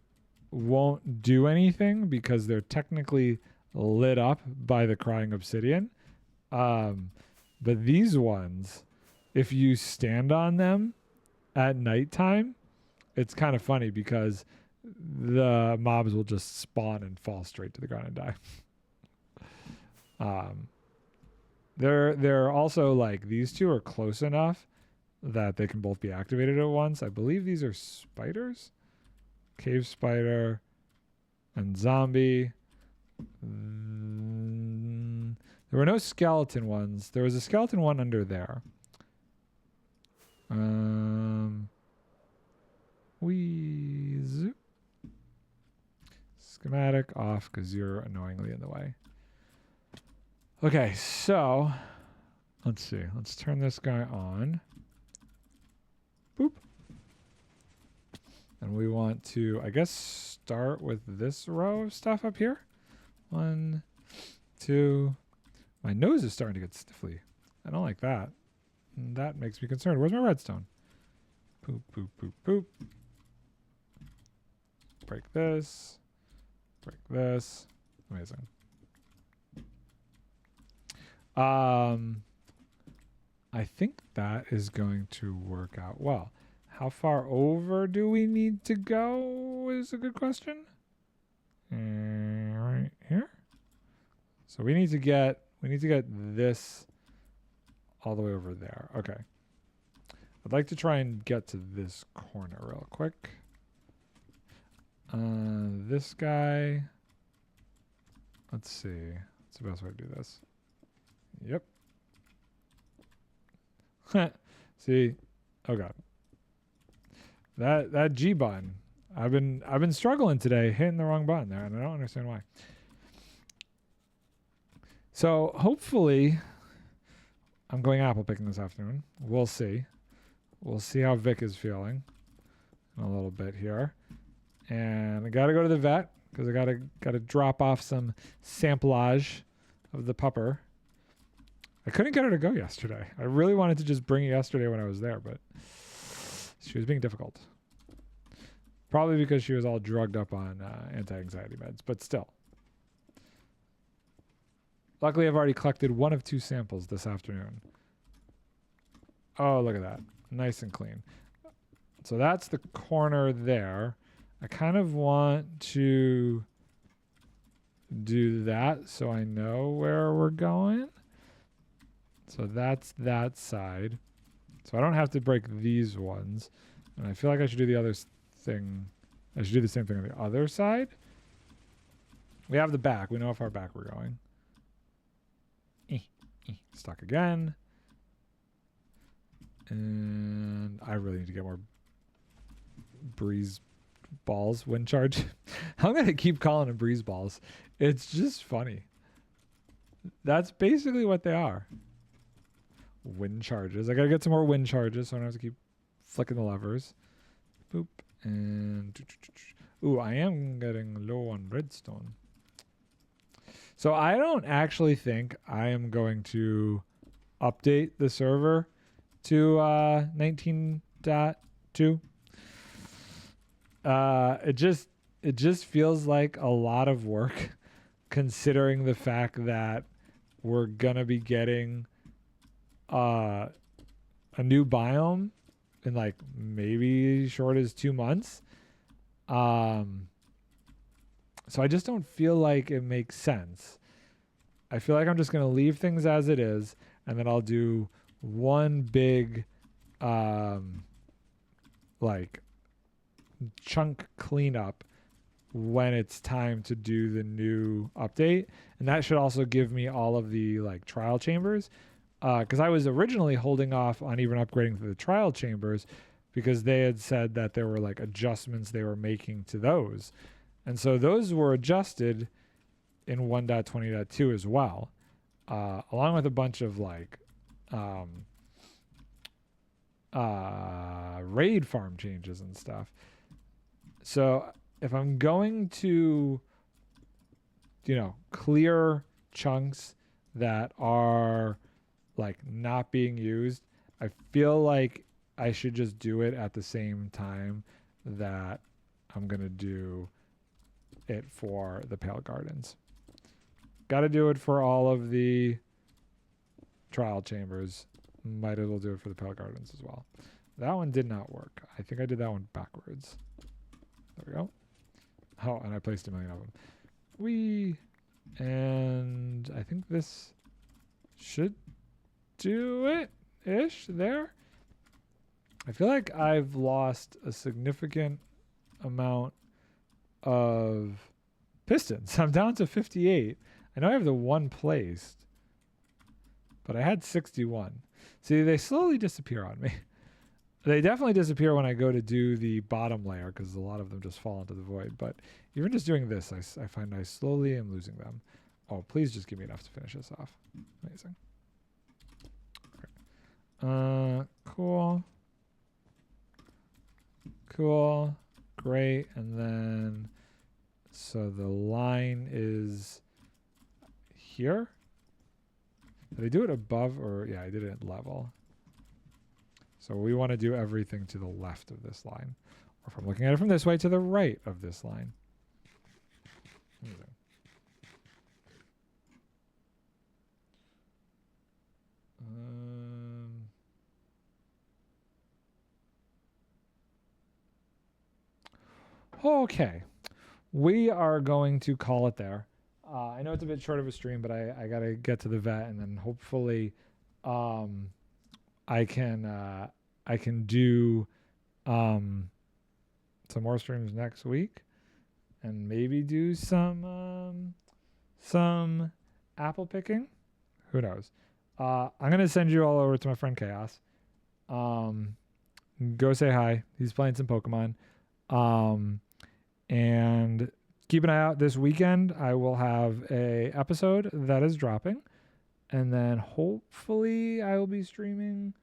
[SPEAKER 1] won't do anything because they're technically lit up by the crying obsidian. But these ones, if you stand on them at nighttime, it's kind of funny because the mobs will just spawn and fall straight to the ground and die. They're also like, these two are close enough that they can both be activated at once. I believe these are spiders. Cave spider and zombie. There were no skeleton ones. There was a skeleton one under there. Schematic off because you're annoyingly in the way. Okay, so let's see. Let's turn this guy on. Boop. And we want to, I guess, start with this row of stuff up here. 1, 2. My nose is starting to get stiffly. I don't like that. And that makes me concerned. Where's my redstone? Poop, poop, poop, poop. Break this. Break this. Amazing. I think that is going to work out well. How far over do we need to go is a good question. Right here. So we need to get this all the way over there. Okay. I'd like to try and get to this corner real quick. This guy. Let's see. What's the best way to do this? Yep. See. Oh god. That G button. I've been struggling today hitting the wrong button there, and I don't understand why. So hopefully I'm going apple picking this afternoon. We'll see. We'll see how Vic is feeling in a little bit here. And I gotta go to the vet because I gotta drop off some samplage of the pupper. I couldn't get her to go yesterday. I really wanted to just bring it yesterday when I was there, but she was being difficult. Probably because she was all drugged up on anti-anxiety meds, but still. Luckily, I've already collected 1 of 2 samples this afternoon. Oh, look at that. Nice and clean. So that's the corner there. I kind of want to do that so I know where we're going. So that's that side. So I don't have to break these ones. And I feel like I should do the other thing. I should do the same thing on the other side. We have the back. We know how far back we're going. Stuck again. And I really need to get more breeze balls, wind charge. I'm going to keep calling them breeze balls. It's just funny. That's basically what they are. Wind charges. I got to get some more wind charges so I don't have to keep flicking the levers. Boop. And ooh, I am getting low on redstone. So I don't actually think I am going to update the server to 19.2. It just feels like a lot of work considering the fact that we're gonna be getting a new biome in like maybe short as 2 months. So I just don't feel like it makes sense. I feel like I'm just going to leave things as it is, and then I'll do one big like chunk cleanup when it's time to do the new update. And that should also give me all of the like trial chambers. Because I was originally holding off on even upgrading to the trial chambers because they had said that there were like adjustments they were making to those. And so those were adjusted in 1.20.2 as well, along with a bunch of like raid farm changes and stuff. So if I'm going to, clear chunks that are like not being used, I feel like I should just do it at the same time that I'm going to do it for the Pale Gardens. Got to do it for all of the trial chambers. Might as well do it for the Pale Gardens as well. That one did not work. I think I did that one backwards. There we go. Oh, and I placed a million of them. And I think this should do it-ish there. I feel like I've lost a significant amount of pistons. I'm down to 58. I know I have the one placed, but I had 61. See, they slowly disappear on me. They definitely disappear when I go to do the bottom layer because a lot of them just fall into the void. But even just doing this, I find I slowly am losing them. Oh, please just give me enough to finish this off. Amazing. Okay. Cool. Cool. Great. And then, so the line is here. Did I do it above or, yeah, I did it at level. So we want to do everything to the left of this line. Or if I'm looking at it from this way, to the right of this line. Amazing. Okay. We are going to call it there. I know it's a bit short of a stream, but I got to get to the vet, and then hopefully I can do some more streams next week, and maybe do some apple picking. Who knows? I'm gonna send you all over to my friend Chaos. Go say hi. He's playing some Pokemon. And keep an eye out this weekend. I will have a episode that is dropping, and then hopefully I will be streaming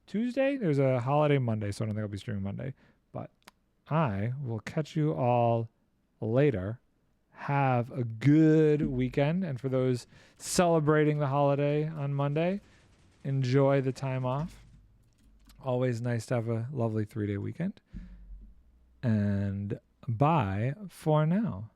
[SPEAKER 1] Tuesday. There's a holiday Monday, so I don't think I'll be streaming Monday, but I will catch you all later. Have a good weekend, and for those celebrating the holiday on Monday, enjoy the time off. Always nice to have a lovely 3-day weekend. And bye for now.